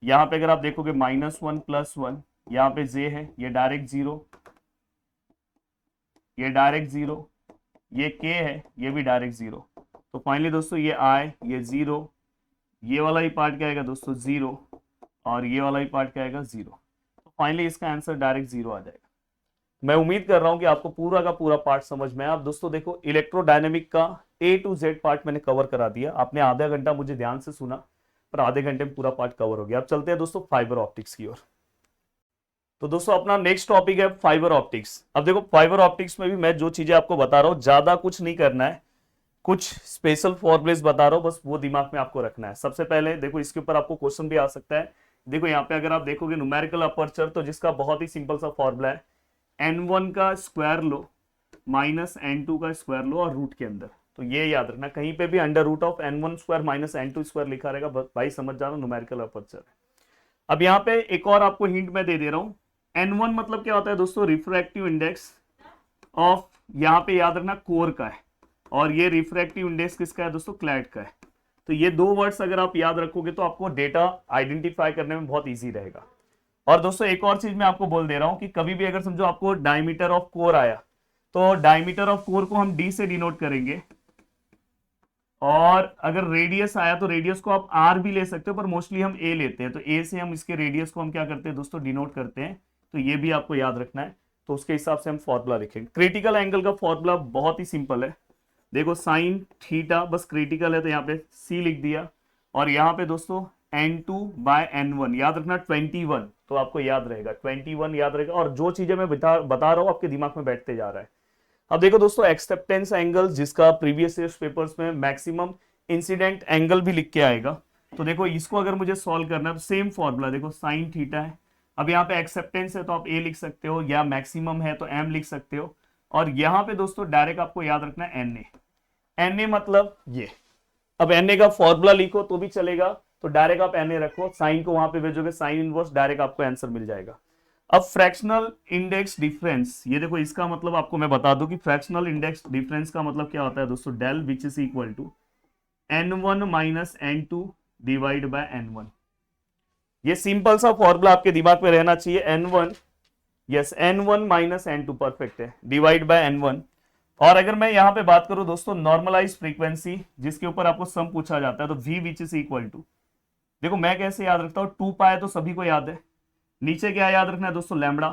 यहाँ पे अगर आप देखोगे -1 +1, यहाँ पे j है, ये डायरेक्ट 0, ये डायरेक्ट 0, ये k है, ये भी डायरेक्ट 0। तो फाइनली दोस्तों ये आए, ये 0, ये वाला ही पार्ट क्या आएगा दोस्तों 0 और ये वाला ही पार्ट क्या आएगा 0। तो फाइनली इसका आंसर डायरेक्ट 0 आ जाएगा। मैं उम्मीद कर रहा हूं कि आपको पूरा का पूरा पार्ट समझ में आया। अब दोस्तों देखो इलेक्ट्रोडायनेमिक का A to Z पार्ट मैंने कवर करा दिया, आपने आधा घंटा मुझे ध्यान से सुना, पर आधे घंटे में पूरा पार्ट कवर हो गया। अब चलते हैं दोस्तों फाइबर ऑप्टिक्स की ओर। तो दोस्तों अपना नेक्स्ट टॉपिक है फाइबर ऑप्टिक्स। अब देखो फाइबर ऑप्टिक्स में भी मैं जो चीजें आपको बता रहा हूँ, ज्यादा कुछ नहीं करना है, कुछ स्पेशल फॉर्मुलेस बता रहा हूँ, बस वो दिमाग में आपको रखना है। सबसे पहले देखो इसके ऊपर आपको क्वेश्चन भी आ सकता है। देखो यहाँ पे अगर आप देखोगे न्यूमेरिकल अपर्चर, तो जिसका बहुत ही सिंपल सा फॉर्मूला है, n1 का स्क्वायर लो माइनस n2 का स्क्वायर लो और रूट के अंदर। तो ये याद रखना, कहीं पे भी √n1² माइनस n2² लिखा रहेगा, भाई समझ जाना न्यूमेरिकल अपर्चर है। अब यहाँ पे एक और आपको हिंट मैं दे दे रहा हूँ, n1 मतलब क्या होता है दोस्तों, रिफ्रैक्टिव इंडेक्स ऑफ, यहाँ पे याद रखना कोर का है, और ये रिफ्रैक्टिव इंडेक्स किसका है दोस्तों, क्लैड का है। तो ये दो वर्ड्स अगर आप याद रखोगे तो आपको डेटा आइडेंटिफाई करने में बहुत ईजी रहेगा। और दोस्तों एक और चीज मैं आपको बोल दे रहा हूं कि कभी भी अगर समझो आपको डायमीटर ऑफ कोर आया, तो डायमीटर ऑफ कोर को हम d से डिनोट करेंगे, और अगर रेडियस आया तो रेडियस को आप r भी ले सकते हो, पर मोस्टली हम a लेते हैं, तो a से हम इसके रेडियस को हम क्या करते हैं दोस्तों, डिनोट करते हैं। तो ये भी आपको याद रखना है, तो उसके हिसाब से हम फॉर्मूला लिखेंगे। क्रिटिकल एंगल का फॉर्मूला बहुत ही सिंपल है, देखो साइन थीटा, बस क्रिटिकल है तो यहाँ पे c लिख दिया, और यहाँ पे दोस्तों n2/n1 याद रखना 21, तो आपको याद रहेगा 21 याद रहेगा। और जो चीजें मैं बता रहा हूँ आपके दिमाग में बैठते जा रहा है। अब देखो दोस्तों एक्सेप्टेंस एंगल, जिसका प्रीवियस ईयर पेपर्स में मैक्सिमम इंसिडेंट एंगल भी लिख के आएगा, तो देखो इसको अगर मुझे सॉल्व करना है तो सेम फॉर्मूला, देखो साइन थीटा है, अब यहाँ पे एक्सेप्टेंस है तो आप a लिख सकते हो, या मैक्सिमम है तो m लिख सकते हो, और यहाँ पे दोस्तों डायरेक्ट आपको याद रखना है na मतलब ये। अब na का फॉर्मूला लिखो तो भी चलेगा, तो डायरेक्ट आप na रखो, साइन को वहां पे भेजोगे, साइन इनवर्स, डायरेक्ट आपको आंसर मिल जाएगा। अब फ्रैक्शनल इंडेक्स डिफरेंस, ये देखो इसका मतलब आपको मैं बता दूं कि फ्रैक्शनल इंडेक्स डिफरेंस का मतलब क्या होता है दोस्तों, del which is equal to n1 minus n2 divide by n1। ये सिंपल सा फॉर्मूला आपके दिमाग में रहना चाहिए, n1 yes n1 minus n2 perfect है, डिवाइड बाय n1। और अगर मैं यहाँ पे बात करूं दोस्तों नॉर्मलाइज फ्रीक्वेंसी, जिसके ऊपर आपको सम पूछा जाता है, तो v which is equal to, देखो मैं कैसे याद रखता हूँ, 2π तो सभी को याद है, नीचे क्या याद रखना है दोस्तों, लैम्बडा,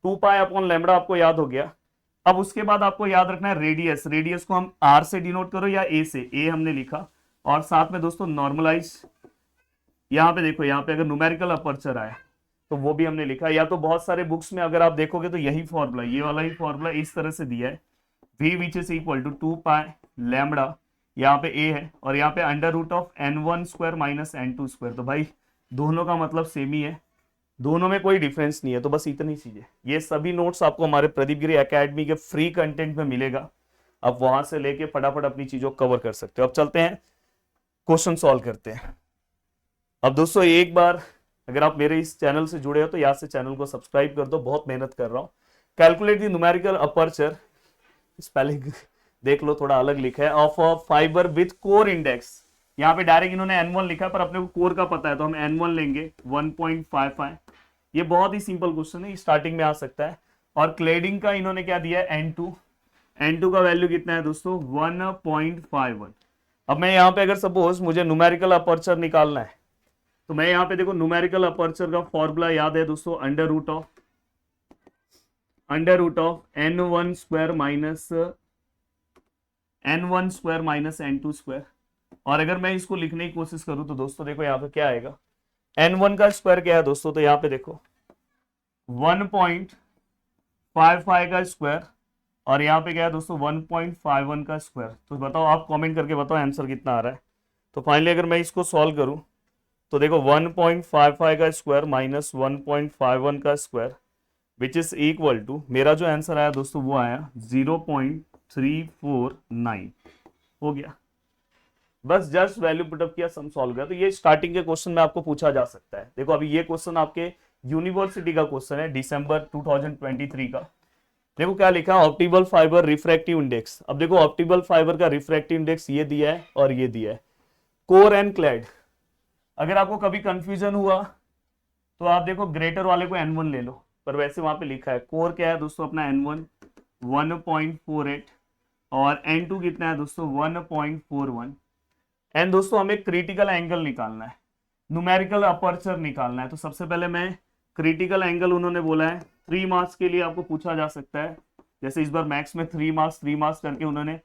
2π/λ आपको याद हो गया। अब उसके बाद आपको याद रखना है रेडियस, रेडियस को हम r से डिनोट करो या a से, a हमने लिखा, और साथ में दोस्तों नॉर्मलाइज, यहाँ पे देखो, यहाँ पे अगर न्यूमेरिकल अपर्चर आया तो वो भी हमने लिखा, या तो बहुत सारे बुक्स में अगर आप देखोगे तो यही फॉर्मूला, ये वाला ही फॉर्मूला इस तरह से दिया है, v which is equal to 2π, यहाँ पे a है, और यहाँ पे √n1² माइनस n2²। तो भाई दोनों का मतलब सेम ही है, दोनों में कोई डिफरेंस नहीं है। तो बस इतनी चीजें, ये सभी नोट्स आपको हमारे प्रदीप गिरी एकेडमी के फ्री कंटेंट में मिलेगा, आप वहां से लेके फटाफट अपनी चीजों को कवर कर सकते हो। अब चलते हैं क्वेश्चन सॉल्व करते हैं। अब दोस्तों एक बार अगर आप मेरे इस चैनल से जुड़े हो तो यहाँ से चैनल को सब्सक्राइब कर दो, बहुत मेहनत कर रहा हूँ। Calculate the numerical aperture, spelling देख लो थोड़ा अलग लिखा है, of a fibre with core index यहाँ पे डायरेक्ट इन्होंने N1 लिखा है, पर अपने को कोर का पता है तो हम N1 लेंगे 1.55। ये बहुत ही सिंपल क्वेश्चन है, स्टार्टिंग में आ सकता है। और क्लेडिंग का इन्होंने क्या दिया है, N2। N2 का वैल्यू कितना है दोस्तों, 1.51। अब मैं यहाँ पे अगर सपोज मुझे न्यूमेरिकल अपर्चर निकालना है, तो मैं यहाँ पे देखो न्यूमेरिकल अपर्चर का फॉर्मूला याद है दोस्तों, under root of N1 square minus N2 square. और अगर मैं इसको लिखने की कोशिश करूं तो दोस्तों देखो यहाँ पे क्या आएगा, N1 का स्क्वायर क्या है दोस्तों, तो यहाँ पे देखो 1.55 का स्क्वायर, और यहाँ पे क्या है दोस्तों 1.51 का स्क्वायर। तो बताओ, आप कमेंट करके बताओ आंसर कितना आ रहा है। तो फाइनली अगर मैं इसको सॉल्व करूं तो देखो 1.55 का स्क्वायर माइनस 1.51 का square which is equal to, मेरा जो आंसर आया दोस्तों वो आया 0.349। हो गया, बस जस्ट वैल्यू पुटअप किया, सम सॉल्व किया। तो ये स्टार्टिंग के क्वेश्चन में आपको पूछा जा सकता है। देखो अभी ये क्वेश्चन आपके यूनिवर्सिटी का क्वेश्चन है, दिसंबर 2023 का। देखो क्या लिखा, ऑप्टिकल फाइबर रिफ्रैक्टिव इंडेक्स। अब देखो ऑप्टिकल फाइबर का रिफ्रैक्टिव इंडेक्स ये दिया है और ये दिया है, कोर एंड क्लैड। अगर आपको कभी कंफ्यूजन हुआ तो आप देखो ग्रेटर वाले को N1 ले लो, पर वैसे वहां पे लिखा है कोर क्या है दोस्तों अपना N1 1.48, और N2 कितना है दोस्तों 1.41। एंड दोस्तों हमें क्रिटिकल एंगल निकालना है, न्यूमेरिकल अपर्चर निकालना है। तो सबसे पहले मैं क्रिटिकल एंगल, उन्होंने बोला है 3 मार्क्स के लिए आपको पूछा जा सकता है। जैसे इस बार मैथ्स में 3 मार्क्स करके उन्होंने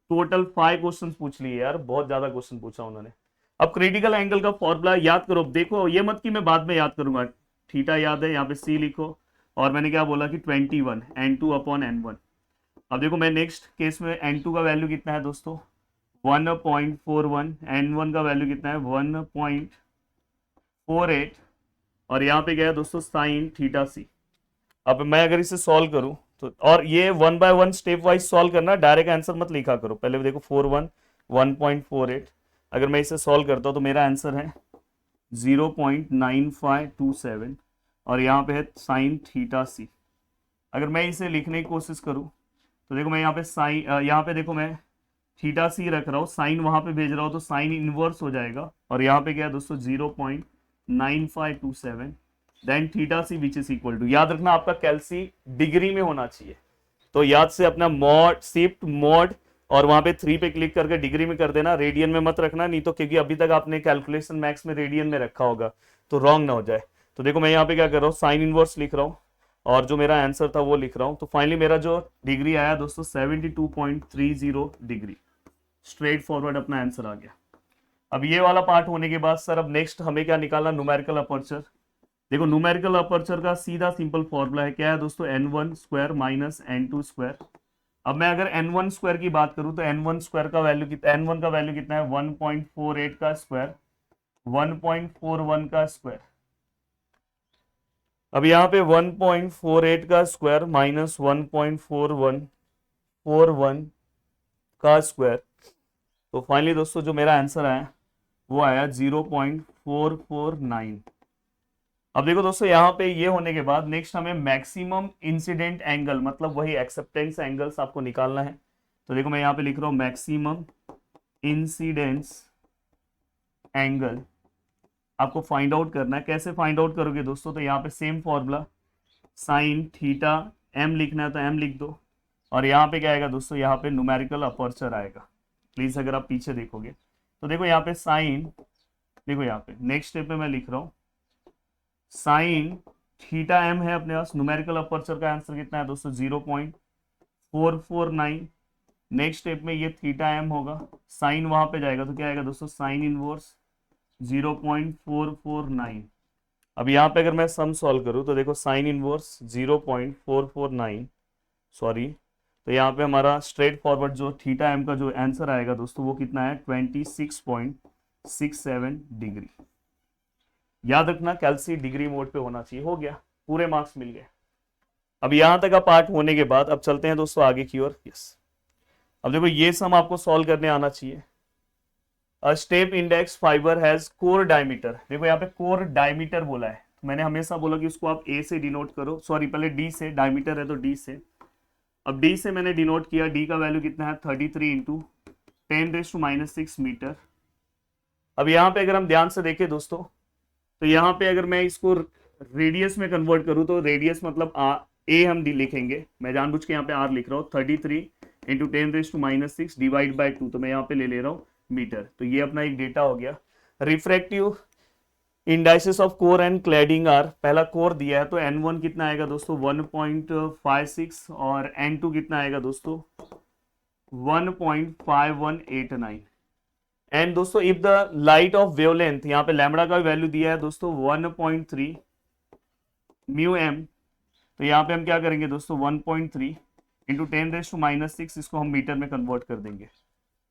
टोटल 5 क्वेश्चन पूछ लिए यार, बहुत ज्यादा क्वेश्चन पूछा उन्होंने। अब क्रिटिकल एंगल का फॉर्मूला याद करो, देखो ये मत कि मैं बाद में याद करूंगा, थीटा याद है, यहाँ पे C लिखो, और मैंने क्या बोला कि 21 N2 अपॉन N1। अब देखो मैं नेक्स्ट केस में N2 का वैल्यू कितना है दोस्तों 1.41, N1 का वैल्यू कितना है 1.48, और यहाँ पे क्या है दोस्तों साइन थीटा C। अब मैं अगर इसे सॉल्व करूं तो, और ये 1 बाय 1 स्टेप वाइज सॉल्व करना, डायरेक्ट आंसर मत लिखा करो। पहले देखो 41 1.48, अगर मैं इसे सॉल्व करता हूं तो मेरा आंसर है 0.9527, और यहाँ पे है साइन थीटा C। अगर मैं इसे लिखने की कोशिश करूं तो देखो मैं यहाँ पे साइन, यहाँ पे देखो मैं थीटा C रख रहा हूँ, साइन वहां पे भेज रहा हूँ तो साइन इनवर्स हो जाएगा, और यहाँ पे क्या है दोस्तों 0.9527, then theta C which is equal to, याद रखना आपका कैल्सी डिग्री में होना चाहिए। तो याद से अपना मॉड शिफ्ट मॉड और वहां पे 3 पे क्लिक करके डिग्री में कर देना, रेडियन में मत रखना, नहीं तो क्योंकि अभी तक आपने कैलकुलेशन मैक्स में रेडियन में रखा होगा तो रॉन्ग ना हो जाए। तो देखो मैं यहाँ पे क्या कर रहा हूँ, साइन इनवर्स लिख रहा हूँ और जो मेरा आंसर था वो लिख रहा हूँ। तो फाइनली मेरा जो डिग्री आया दोस्तों 72.30 डिग्री, स्ट्रेट फॉरवर्ड अपना आंसर आ गया। अब ये वाला पार्ट होने के बाद सर अब नेक्स्ट हमें क्या निकालना, न्यूमेरिकल अपर्चर। देखो न्यूमेरिकल अपर्चर का सीधा सिंपल फॉर्मूला है, क्या है दोस्तों N1 square minus N2 square. अब मैं अगर N1 स्क्वायर की बात करूं तो N1 स्क्वायर का वैल्यू कितना, N1 का वैल्यू कितना है 1.48 का स्क्वायर 1.41 का स्क्वायर। अब यहाँ पे 1.48 का स्क्वायर माइनस 1.41 का स्क्वायर। तो फाइनली दोस्तों जो मेरा आंसर आया वो आया 0.449। अब देखो दोस्तों यहाँ पे ये होने के बाद नेक्स्ट हमें मैक्सिमम इंसिडेंट एंगल, मतलब वही एक्सेप्टेंस एंगल्स आपको निकालना है। तो देखो मैं यहाँ पे लिख रहा हूँ मैक्सिमम इंसिडेंस एंगल आपको फाइंड आउट करना है। कैसे फाइंड आउट करोगे दोस्तों, तो यहाँ पे same formula, sine theta m लिखना है तो m लिख दो, और यहाँ पे क्या आएगा दोस्तों, यहाँ पे न्यूमेरिकल अपर्चर आएगा। प्लीज अगर आप पीछे देखोगे तो देखो यहाँ पे साइन, देखो यहाँ पे नेक्स्ट स्टेप पे मैं लिख रहा हूँ साइन थीटा m है अपने पास, न्यूमेरिकल अपर्चर का आंसर कितना है दोस्तों 0.449। नेक्स्ट स्टेप में ये थीटा m होगा, साइन वहां पे जाएगा तो क्या आएगा दोस्तों साइन इनवर्स 0.449। अब यहाँ पे अगर मैं सम सॉल्व करूँ तो देखो साइन इनवर्स 0.449, सॉरी, तो यहाँ पे हमारा स्ट्रेट फॉरवर्ड जो थीटा m का जो आंसर आएगा दोस्तों वो कितना है 26.67 डिग्री। याद रखना कैल्सी डिग्री मोड पे होना चाहिए। हो गया, पूरे मार्क्स मिल गए। अब यहां तक का पार्ट होने के बाद अब चलते हैं दोस्तों आगे की ओर। यस, अब देखो ये सम आपको सॉल्व करने आना चाहिए। A step index fibre has core diameter, देखो यहाँ पे कोर डायमीटर बोला है, तो मैंने हमेशा बोला कि उसको आप ए से डिनोट करो, सॉरी पहले डी से, डायमीटर है तो डी से। अब डी से मैंने डिनोट किया, डी का वैल्यू कितना है 33 × 10⁻⁶ मीटर। अब यहाँ पे अगर हम ध्यान से देखें दोस्तों, तो यहाँ पे अगर मैं इसको रेडियस में कन्वर्ट करूँ तो रेडियस मतलब ए हम लिखेंगे, मैं जानबूझ के यहाँ पे आर लिख रहा हूँ, 33 इंटू 10⁻⁶ डिवाइड बाई 2, तो मैं यहाँ पे ले रहा हूँ मीटर। तो ये अपना एक डेटा हो गया। Refractive indices of core and cladding are, पहला कोर दिया है तो N1 कितना आएगा दोस्तों 1.56 और N2 कितना आएगा दोस्तों 1.5189। एंड दोस्तों if the light of wavelength, यहाँ पे लैम्बडा का वैल्यू दिया है दोस्तों 1.3 म्यू एम, तो यहाँ पे हम क्या करेंगे दोस्तों 1.3 इंटू 10⁻⁶, इसको हम मीटर में कन्वर्ट कर देंगे।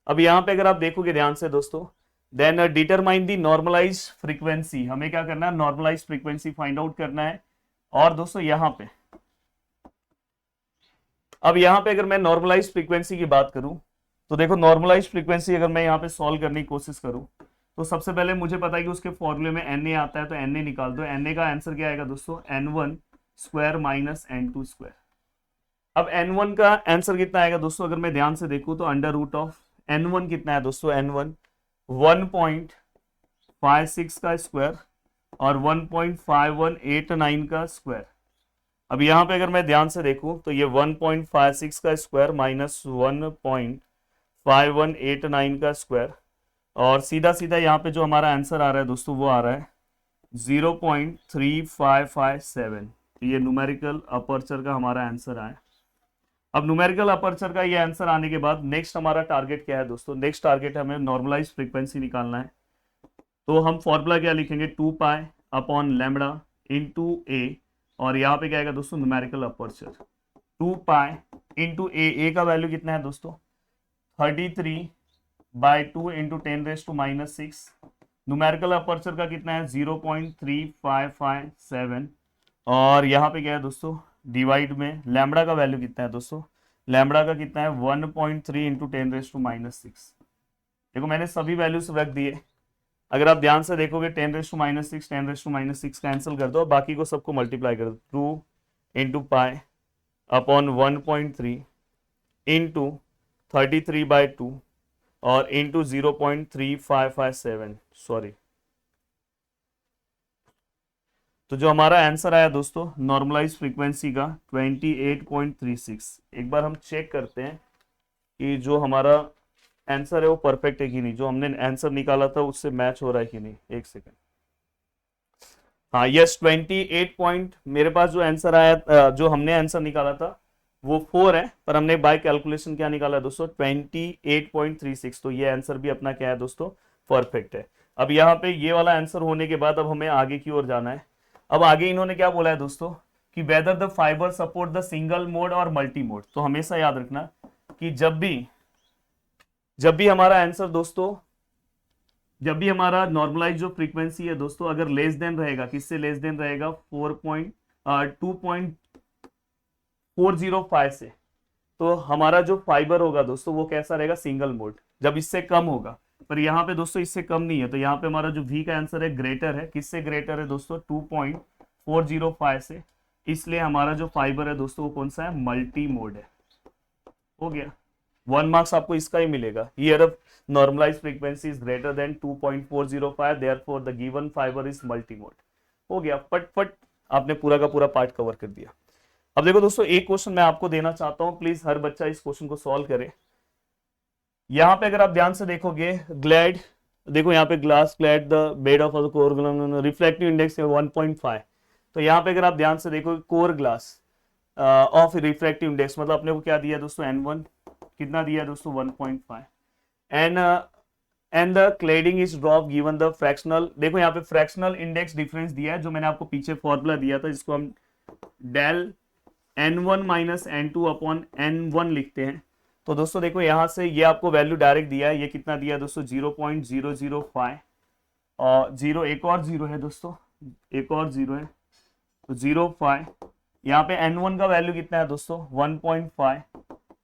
अब यहाँ पे अगर आप देखोगे ध्यान से दोस्तों, then determine the normalize frequency, हमें क्या करना है नॉर्मलाइज फ्रीक्वेंसी फाइंड आउट करना है। और दोस्तों यहाँ पे अब यहाँ पे अगर मैं नॉर्मलाइज फ्रीक्वेंसी की बात करूं तो देखो नॉर्मलाइज फ्रीक्वेंसी अगर मैं यहाँ पे सॉल्व करने की कोशिश करूं तो सबसे पहले मुझे पता है कि उसके फॉर्मूले में Na आता है, तो Na निकाल दो। Na का आंसर क्या आएगा दोस्तों N1 square minus N2 square. अब N1 का आंसर कितना आएगा दोस्तों, अगर मैं ध्यान से देखूं तो अंडर रूट ऑफ N1 कितना है दोस्तों, N1 1.56 का स्क्वायर और 1.5189 का स्क्वायर। अब यहाँ पे अगर मैं ध्यान से देखूं तो ये 1.56 का स्क्वायर माइनस 1.5189 का स्क्वायर, और सीधा सीधा यहाँ पे जो हमारा आंसर आ रहा है दोस्तों वो आ रहा है 0.3557। ये न्यूमेरिकल अपर्चर का हमारा आंसर आया। अब न्यूमेरिकल अपर्चर का ये आंसर आने के बाद नेक्स्ट हमारा टारगेट क्या है दोस्तों, नेक्स्ट टारगेट हमें नॉर्मलाइज फ्रीक्वेंसी निकालना है। तो हम फॉर्मूला क्या लिखेंगे 2π अपॉन लैम्बडा इंटू ए, और यहाँ पे क्या आएगा दोस्तों न्यूमेरिकल अपर्चर 2π इंटू ए का वैल्यू कितना है दोस्तों 33/2 इंटू 10⁻⁶। न्यूमेरिकल अपर्चर का कितना है 0.3557, और यहाँ पे क्या है दोस्तों डिवाइड में लैम्बडा का वैल्यू कितना है दोस्तों, लैम्बडा का कितना है 1.3 इंटू 10⁻�6। देखो मैंने सभी वैल्यूज रख दिए, अगर आप ध्यान से देखोगे 10⁻⁶, 10⁻�6 कैंसिल कर दो, बाकी को सबको मल्टीप्लाई कर दो 2 इंटू पाई अपॉन 1.3 इंटू 33/2 और इंटू 0.3557, सॉरी। तो जो हमारा आंसर आया दोस्तों नॉर्मलाइज फ्रीक्वेंसी का 28.36। एक बार हम चेक करते हैं कि जो हमारा आंसर है वो परफेक्ट है कि नहीं, जो हमने आंसर निकाला था उससे मैच हो रहा है कि नहीं। एक सेकंड, हाँ यस 28 पॉइंट, मेरे पास जो आंसर आया जो हमने आंसर निकाला था वो 4 है, पर हमने बाय कैलकुलेशन क्या निकाला है दोस्तों 28.36। तो ये आंसर भी अपना क्या है दोस्तों परफेक्ट है। अब यहाँ पे ये वाला आंसर होने के बाद अब हमें आगे की ओर जाना है। अब आगे इन्होंने क्या बोला है दोस्तों कि whether the fibre support the single mode और मल्टी मोड। तो हमेशा याद रखना कि जब भी हमारा आंसर दोस्तों, जब भी हमारा नॉर्मलाइज जो फ्रीक्वेंसी है दोस्तों अगर लेस देन रहेगा, किससे लेस देन रहेगा 2.405 से, तो हमारा जो फाइबर होगा दोस्तों वो कैसा रहेगा सिंगल मोड। जब इससे कम होगा, पर यहाँ पे दोस्तों इससे कम नहीं है, तो यहाँ पे हमारा जो V का आंसर है ग्रेटर है, किससे ग्रेटर है दोस्तों 2.405 से, इसलिए हमारा जो फाइबर है दोस्तों वो कौन सा है मल्टी मोड है। हो गया, 1 मार्क्स आपको इसका ही मिलेगा। Here normalize frequency is greater than 2.405, therefore the given fibre is multi mode. हो गया, फट आपने पूरा का पूरा पार्ट कवर कर दिया। अब देखो दोस्तों एक क्वेश्चन मैं आपको देना चाहता हूं, प्लीज हर बच्चा इस क्वेश्चन को सॉल्व करे। यहाँ पे अगर आप ध्यान से देखोगे ग्लैड, देखो यहाँ पे glass glad the bed of core reflective index 1.5। तो यहाँ पे अगर आप ध्यान से देखोगे core glass of reflective index मतलब अपने को क्या दिया दोस्तों N1 कितना दिया दोस्तों 1.5 and the cladding is drop given the fractional. देखो यहाँ पे फ्रैक्शनल इंडेक्स डिफरेंस दिया है, जो मैंने आपको पीछे फॉर्मूला दिया था जिसको हम del N1 minus N2 upon N1 लिखते हैं। तो दोस्तों देखो यहाँ से ये आपको वैल्यू डायरेक्ट दिया है, ये कितना दिया है दोस्तों 0.005 और 0 एक और 0 है दोस्तों, एक और 0 है तो 0.5। यहाँ पे N1 का वैल्यू कितना है दोस्तों 1.5,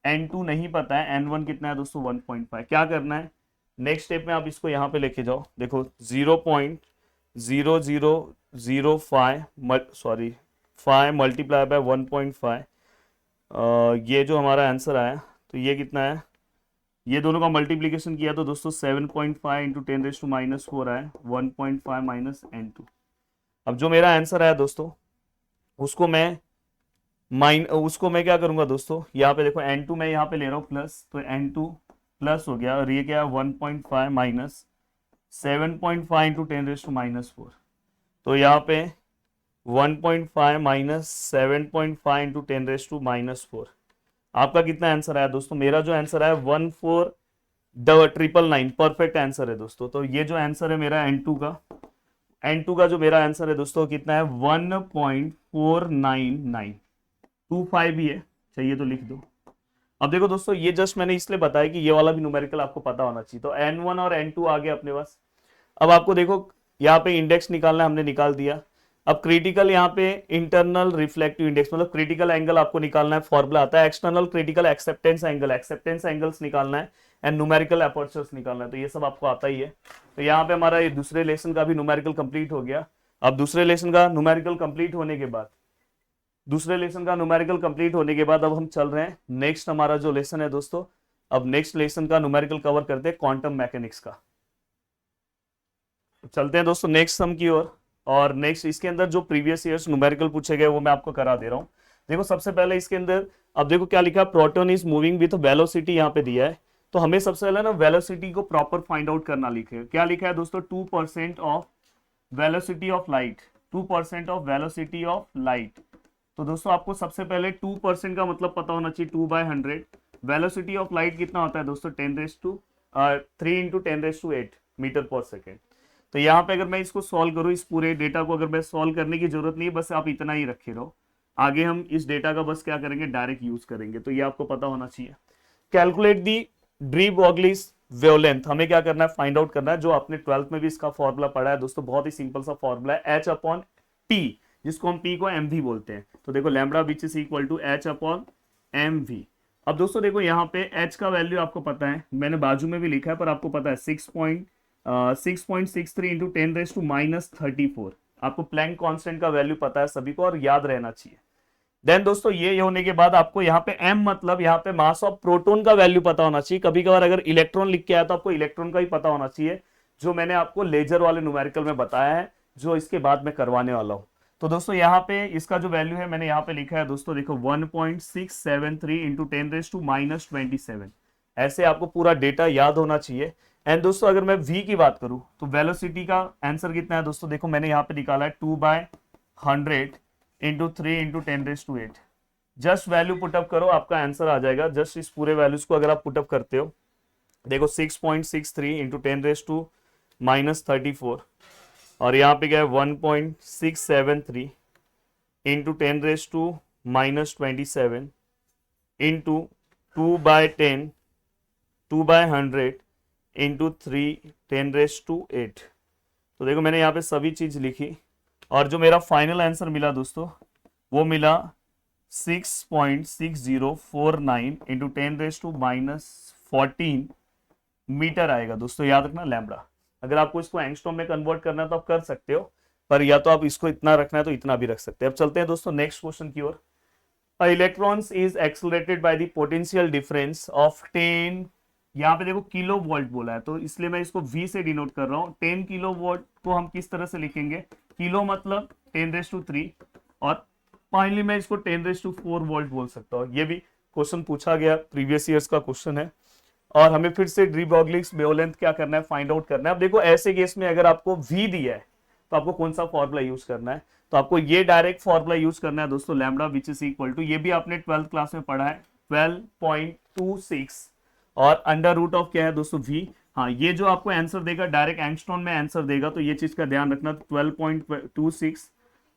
N2 नहीं पता है, N1 कितना है दोस्तों 1.5। क्या करना है नेक्स्ट स्टेप में आप इसको यहाँ पे लेके जाओ, देखो 0.0005 सॉरी 5 मल्टीप्लाई बाय 1.5, ये जो हमारा आंसर आया तो ये कितना है ये दोनों का मल्टीप्लीकेशन किया तो दोस्तों 7.5 इंटू 10⁻⁻⁴ आया 1.5 माइनस n2। अब जो मेरा आंसर आया दोस्तों उसको मैं क्या करूंगा दोस्तों, यहाँ पे देखो n2 मैं यहाँ पे ले रहा हूँ प्लस, तो n2 प्लस हो गया और ये क्या है 1.5 माइनस 7.5 इंटू 10⁻⁴ तो यहाँ पे 1.5 माइनस 7.5 इंटू 10⁻⁻⁴ आपका कितना आंसर आया दोस्तों? मेरा जो आंसर आया 14,999 परफेक्ट आंसर है दोस्तों। तो ये जो आंसर है मेरा n2 का जो मेरा आंसर है दोस्तों कितना है 1.49925 ही है, चाहिए तो लिख दो। अब देखो दोस्तों ये जस्ट मैंने इसलिए बताया कि ये वाला भी न्यूमेरिकल आपको पता होना चाहिए। तो n1 और n2 आ गए अपने पास। अब आपको देखो यहाँ पे इंडेक्स निकालना, हमने निकाल दिया। अब क्रिटिकल यहाँ पे इंटरनल रिफ्लेक्टिव इंडेक्स मतलब क्रिटिकल एंगल आपको निकालना है, फॉर्मूला आता है। एक्सटर्नल क्रिटिकल एक्सेप्टेंस एंगल्स निकालना है एंड न्यूमेरिकल एपर्चर्स निकालना है, तो ये सब आपको आता ही है। तो यहाँ पे हमारा ये दूसरे लेसन का भी न्यूमेरिकल कंप्लीट हो गया। अब दूसरे लेसन का न्यूमेरिकल कंप्लीट होने के बाद अब हम चल रहे हैं नेक्स्ट हमारा जो लेसन है दोस्तों। अब नेक्स्ट लेसन का न्यूमेरिकल कवर करते हैं क्वांटम मैकेनिक्स का। चलते हैं दोस्तों नेक्स्ट सम की ओर। और नेक्स्ट इसके अंदर जो प्रीवियस ईयर्स न्यूमेरिकल पूछे गए वो मैं आपको करा दे रहा हूं। देखो सबसे पहले इसके अंदर अब देखो क्या लिखा है, proton is moving with velocity यहाँ पे दिया है। तो हमें सबसे पहले ना वेलोसिटी को प्रॉपर फाइंड आउट करना लिखे। क्या लिखा है दोस्तों 2% of velocity of light, 2% of velocity of light. तो दोस्तों आपको सबसे पहले 2% का मतलब पता होना चाहिए 2/100। वेलोसिटी ऑफ लाइट कितना होता है दोस्तों 3 इंटू 10⁸ मीटर पर सेकेंड। तो यहाँ पे अगर मैं इसको सॉल्व करूँ, इस पूरे डेटा को अगर मैं सॉल्व करने की जरूरत नहीं है, बस आप इतना ही रखे रहो। आगे हम इस डेटा का बस क्या करेंगे, डायरेक्ट यूज करेंगे। तो ये आपको पता होना चाहिए। Calculate the D Broglie's wavelength, हमें क्या करना है, फाइंड आउट करना है। जो आपने 12th में भी इसका फॉर्मूला पढ़ा है दोस्तों, बहुत ही सिंपल सा फॉर्मूला है, H/P, जिसको हम P को mv बोलते हैं। तो देखो lambda which is equal to H/mv। अब दोस्तों देखो यहाँ पे H का वैल्यू आपको पता है, मैंने बाजू में भी लिखा है, पर आपको पता है 6.63 इंटू 10⁻⁻34। आपको प्लैंक कांस्टेंट का वैल्यू पता है सभी को और याद रहना चाहिए। देन दोस्तों ये होने के बाद आपको यहाँ पे m मतलब यहाँ पे मास ऑफ प्रोटॉन का वैल्यू पता होना चाहिए। कभी कभार अगर इलेक्ट्रॉन लिख के आया तो आपको इलेक्ट्रॉन का ही पता होना चाहिए, जो मैंने आपको लेजर वाले न्यूमेरिकल में बताया है, जो इसके बाद में करवाने वाला हूँ। तो दोस्तों यहाँ पे इसका जो वैल्यू है मैंने यहाँ पे लिखा है दोस्तों, देखो 1.673 इंटू 10⁻⁻27। ऐसे आपको पूरा डेटा याद होना चाहिए। एंड दोस्तों अगर मैं v की बात करूं तो वेलोसिटी का आंसर कितना है दोस्तों, देखो मैंने यहाँ पे निकाला है 2/100 into 3 into 10⁸। Just value put up करो, आपका आंसर आ जाएगा। जस्ट इस पूरे वैल्यूज को अगर आप पुटअप करते हो, देखो 6.63 इंटू 10⁻⁻34 और यहाँ पे क्या है 1.673 इंटू 10⁻⁻27 इंटू 2/100 इंटू 3 10⁻⁸। तो देखो मैंने यहाँ पे सभी चीज लिखी और जो मेरा फाइनल आंसर मिला दोस्तों वो मिला 6.6049 इंटू 10⁻⁻14 मीटर आएगा दोस्तों। याद रखना लैम्बडा। अगर आपको इसको एंगस्ट्रॉम में कन्वर्ट करना है तो आप कर सकते हो, पर या तो आप इसको इतना रखना है तो इतना भी रख सकते हैं। अब चलते हैं दोस्तों नेक्स्ट क्वेश्चन की ओर। Electrons is accelerated by the potential difference of 10, यहाँ पे देखो किलो वोल्ट बोला है तो इसलिए मैं इसको V से डिनोट कर रहा हूँ। 10 किलो वोल्ट को हम किस तरह से लिखेंगे, किलो मतलब 10⁻³ और फाइनली मैं इसको 10⁻⁴ वोल्ट बोल सकता हूँ। ये भी क्वेश्चन पूछा गया, प्रीवियस ईयर्स का क्वेश्चन है और हमें फिर से डी ब्रोगलीज वेवलेंथ क्या करना है, फाइंड आउट करना है। अब देखो ऐसे केस में अगर आपको V दिया है तो आपको कौन सा फॉर्मूला यूज करना है, तो आपको ये डायरेक्ट फॉर्मूला यूज करना है दोस्तों, lambda which is equal to, ये भी आपने 12th क्लास में पढ़ा है 12.26 और अंडर रूट ऑफ क्या है दोस्तों V। हाँ ये जो आपको आंसर देगा डायरेक्ट एंगस्ट्रॉन में आंसर देगा, तो ये चीज का ध्यान रखना। 12.26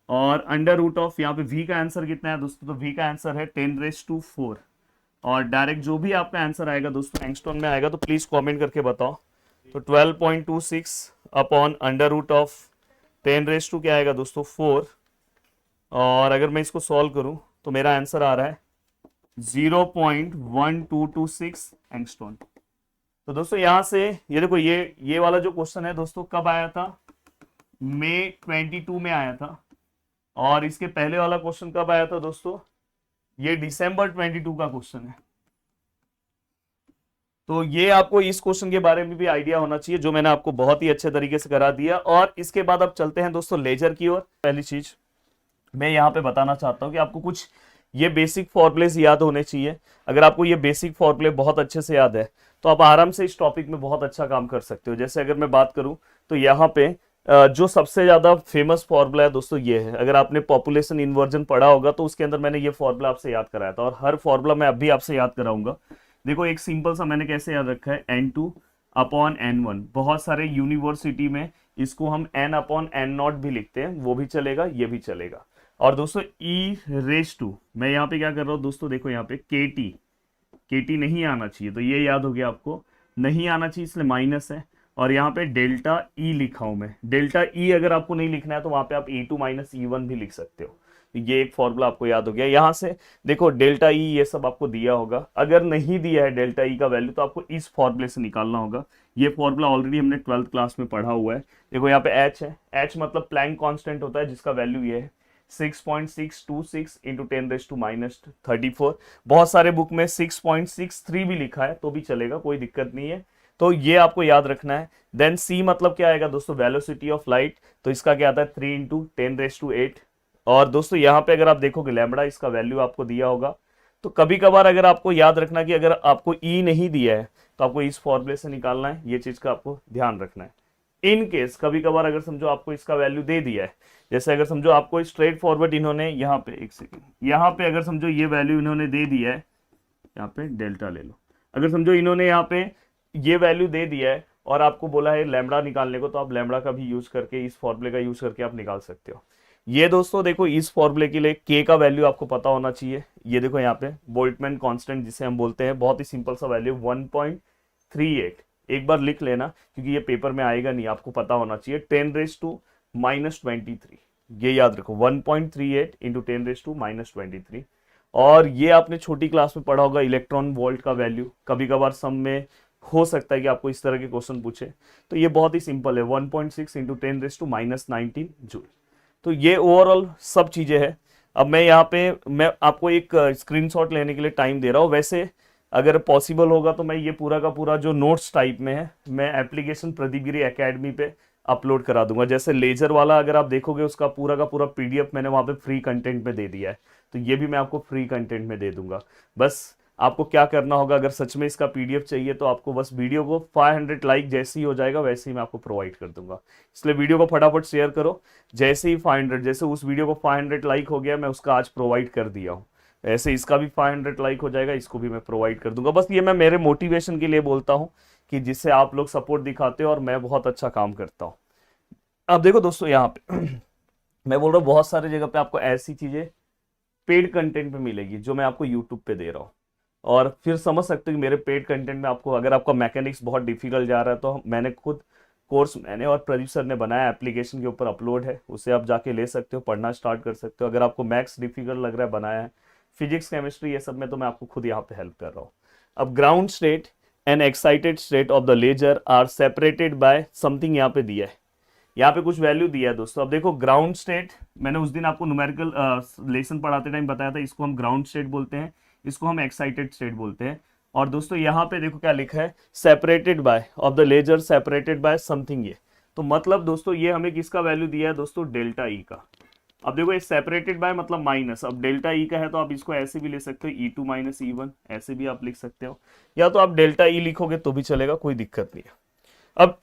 और अंडर रूट ऑफ यहाँ पे V का आंसर कितना है दोस्तों, तो V का आंसर है 10⁻⁴ और डायरेक्ट जो भी आपका आंसर आएगा दोस्तों एंगस्ट्रॉन में आएगा, तो प्लीज कमेंट करके बताओ। तो 12.26 अपॉन अंडर रूट ऑफ 10⁻⁴ क्या आएगा दोस्तों 4 और अगर मैं इसको सॉल्व करूं तो मेरा आंसर आ रहा है 0.1226 एंगस्ट्रॉन। तो दोस्तों यहां से ये देखो ये वाला जो क्वेश्चन है दोस्तों कब आया था, मई 22 में आया था और इसके पहले वाला क्वेश्चन कब आया था दोस्तों, ये दिसंबर 22 का क्वेश्चन है। तो ये आपको इस क्वेश्चन के बारे में भी आइडिया होना चाहिए, जो मैंने आपको बहुत ही अच्छे तरीके से करा दिया। और इसके बाद अब चलते हैं दोस्तों लेजर की ओर। पहली चीज मैं यहाँ पे बताना चाहता हूँ कि आपको कुछ ये बेसिक फॉर्मूलेस याद होने चाहिए। अगर आपको ये बेसिक फॉर्मूले बहुत अच्छे से याद है तो आप आराम से इस टॉपिक में बहुत अच्छा काम कर सकते हो। जैसे अगर मैं बात करूं तो यहाँ पे जो सबसे ज्यादा फेमस फॉर्मूला है दोस्तों ये है। अगर आपने पॉपुलेशन इन्वर्जन पढ़ा होगा तो उसके अंदर मैंने ये फॉर्मूला आपसे याद कराया था, और हर फॉर्मूला मैं अभी आपसे याद कराऊंगा। देखो एक सिंपल सा मैंने कैसे याद रखा है, N2 अपॉन N1। बहुत सारे यूनिवर्सिटी में इसको हम N अपॉन N0 भी लिखते हैं, वो भी चलेगा, ये भी चलेगा। और दोस्तों e⁻², मैं यहाँ पे क्या कर रहा हूँ दोस्तों, देखो यहाँ पे केटी नहीं आना चाहिए, तो ये याद हो गया आपको, नहीं आना चाहिए इसलिए माइनस है। और यहाँ पे डेल्टा ई लिखा हूं मैं। डेल्टा ई अगर आपको नहीं लिखना है तो वहां पे आप E2 माइनस E1 भी लिख सकते हो। ये एक फॉर्मूला आपको याद हो गया। यहाँ से देखो डेल्टा ई ये सब आपको दिया होगा, अगर नहीं दिया है डेल्टा ई का वैल्यू तो आपको इस फॉर्मूले से निकालना होगा। ये फॉर्मूला ऑलरेडी हमने 12th क्लास में पढ़ा हुआ है। देखो यहाँ पे एच है, एच मतलब प्लैंक कांस्टेंट होता है, जिसका वैल्यू ये है 6.626 इंटू 10⁻⁻34। बहुत सारे बुक में 6.63 भी लिखा है तो भी चलेगा, कोई दिक्कत नहीं है। तो ये आपको याद रखना है। देन सी मतलब क्या आएगा दोस्तों, वेलोसिटी ऑफ लाइट, तो इसका क्या आता है 3 इंटू 10⁻8। और दोस्तों यहाँ पे अगर आप देखोगे लैम्बडा, इसका वैल्यू आपको दिया होगा। तो कभी कभार अगर आपको याद रखना कि अगर आपको ई नहीं दिया है तो आपको इस फॉर्मूले से निकालना है, ये चीज का आपको ध्यान रखना है। इन केस कभी कभार अगर समझो आपको इसका वैल्यू दे दिया है, जैसे अगर समझो आपको स्ट्रेट फॉरवर्ड इन्होंने यहाँ पे, एक सेकंड, यहाँ पे अगर समझो ये वैल्यू इन्होंने दे दिया है, यहाँ पे डेल्टा ले लो, अगर समझो इन्होंने यहाँ पे ये वैल्यू दे दिया है और आपको बोला है लैम्बडा निकालने को, तो आप लैम्बडा का भी यूज करके, इस फॉर्मूले का यूज करके आप निकाल सकते हो। ये दोस्तों देखो इस फॉर्मूले के लिए के का वैल्यू आपको पता होना चाहिए। ये देखो यहाँ पे बोल्टमैन कांस्टेंट जिसे हम बोलते हैं, बहुत ही सिंपल सा वैल्यू 1.38। एक बार लिख लेना क्योंकि ये पेपर में आएगा नहीं, आपको पता होना चाहिए 10⁻⁻23। ये याद रखो 1.38 इंटू 10⁻⁻23। और ये आपने छोटी क्लास में पढ़ा होगा इलेक्ट्रॉन वोल्ट का वैल्यू, कभी कभार सम में हो सकता है कि आपको इस तरह के क्वेश्चन पूछे। तो ये बहुत ही सिंपल है, 1.6 इंटू 10⁻⁻19 जूल। तो ये ओवरऑल सब चीजें हैं। अब मैं यहाँ पे मैं आपको एक स्क्रीनशॉट लेने के लिए टाइम दे रहा हूँ। वैसे अगर पॉसिबल होगा तो मैं ये पूरा का पूरा जो नोट्स टाइप में है मैं एप्लीकेशन प्रदीपगिरी एकेडमी पे अपलोड करा दूंगा। जैसे लेजर वाला अगर आप देखोगे उसका पूरा का पूरा पीडीएफ मैंने वहाँ पे फ्री कंटेंट में दे दिया है, तो ये भी मैं आपको फ्री कंटेंट में दे दूंगा। बस आपको क्या करना होगा, अगर सच में इसका पीडीएफ चाहिए तो आपको बस वीडियो को 500 लाइक जैसे ही हो जाएगा वैसे ही मैं आपको प्रोवाइड कर दूंगा। इसलिए वीडियो को फटाफट शेयर करो। जैसे ही 500, जैसे उस वीडियो को 500 लाइक हो गया मैं उसका आज प्रोवाइड कर दिया हूँ, ऐसे इसका भी 500 लाइक हो जाएगा, इसको भी मैं प्रोवाइड कर दूंगा। बस ये मैं मेरे मोटिवेशन के लिए बोलता हूँ कि जिससे आप लोग सपोर्ट दिखाते हो और मैं बहुत अच्छा काम करता हूँ। अब देखो दोस्तों यहाँ पे मैं बोल रहा हूँ बहुत सारे जगह पे आपको ऐसी चीजें पेड कंटेंट पे मिलेगी जो मैं आपको यूट्यूब पे दे रहा हूँ। और फिर समझ सकते हो कि मेरे पेड कंटेंट में आपको, अगर आपका मैकेनिक्स बहुत डिफिकल्ट जा रहा है तो मैंने खुद कोर्स मैंने और प्रदीप सर ने बनाया, एप्लीकेशन के ऊपर अपलोड है, उसे आप जाके ले सकते हो, पढ़ना स्टार्ट कर सकते हो। अगर आपको मैथ्स डिफिकल्ट लग रहा है बनाया है, फिजिक्स केमिस्ट्री ये सब में तो मैं आपको खुद यहाँ पे हेल्प कर रहा हूँ। अब ground state and excited state of the laser are separated by something, यहाँ पे दिया है, यहाँ पे कुछ वैल्यू दिया है दोस्तों। अब देखो ग्राउंड स्टेट, मैंने उस दिन आपको न्यूमेरिकल लेसन पढ़ाते टाइम बताया था, इसको हम ग्राउंड स्टेट बोलते हैं, इसको हम एक्साइटेड स्टेट बोलते हैं। और दोस्तों यहाँ पे देखो क्या लिखा है, separated by of the laser separated by something. ये तो मतलब दोस्तों ये हमें किसका वैल्यू दिया है दोस्तों, डेल्टा ई का। अब देखो ये सेपरेटेड बाय मतलब माइनस, अब डेल्टा ई का है तो आप इसको ऐसे भी ले सकते हो, E2 माइनस E1 ऐसे भी आप लिख सकते हो, या तो आप डेल्टा ई लिखोगे तो भी चलेगा, कोई दिक्कत नहीं है। अब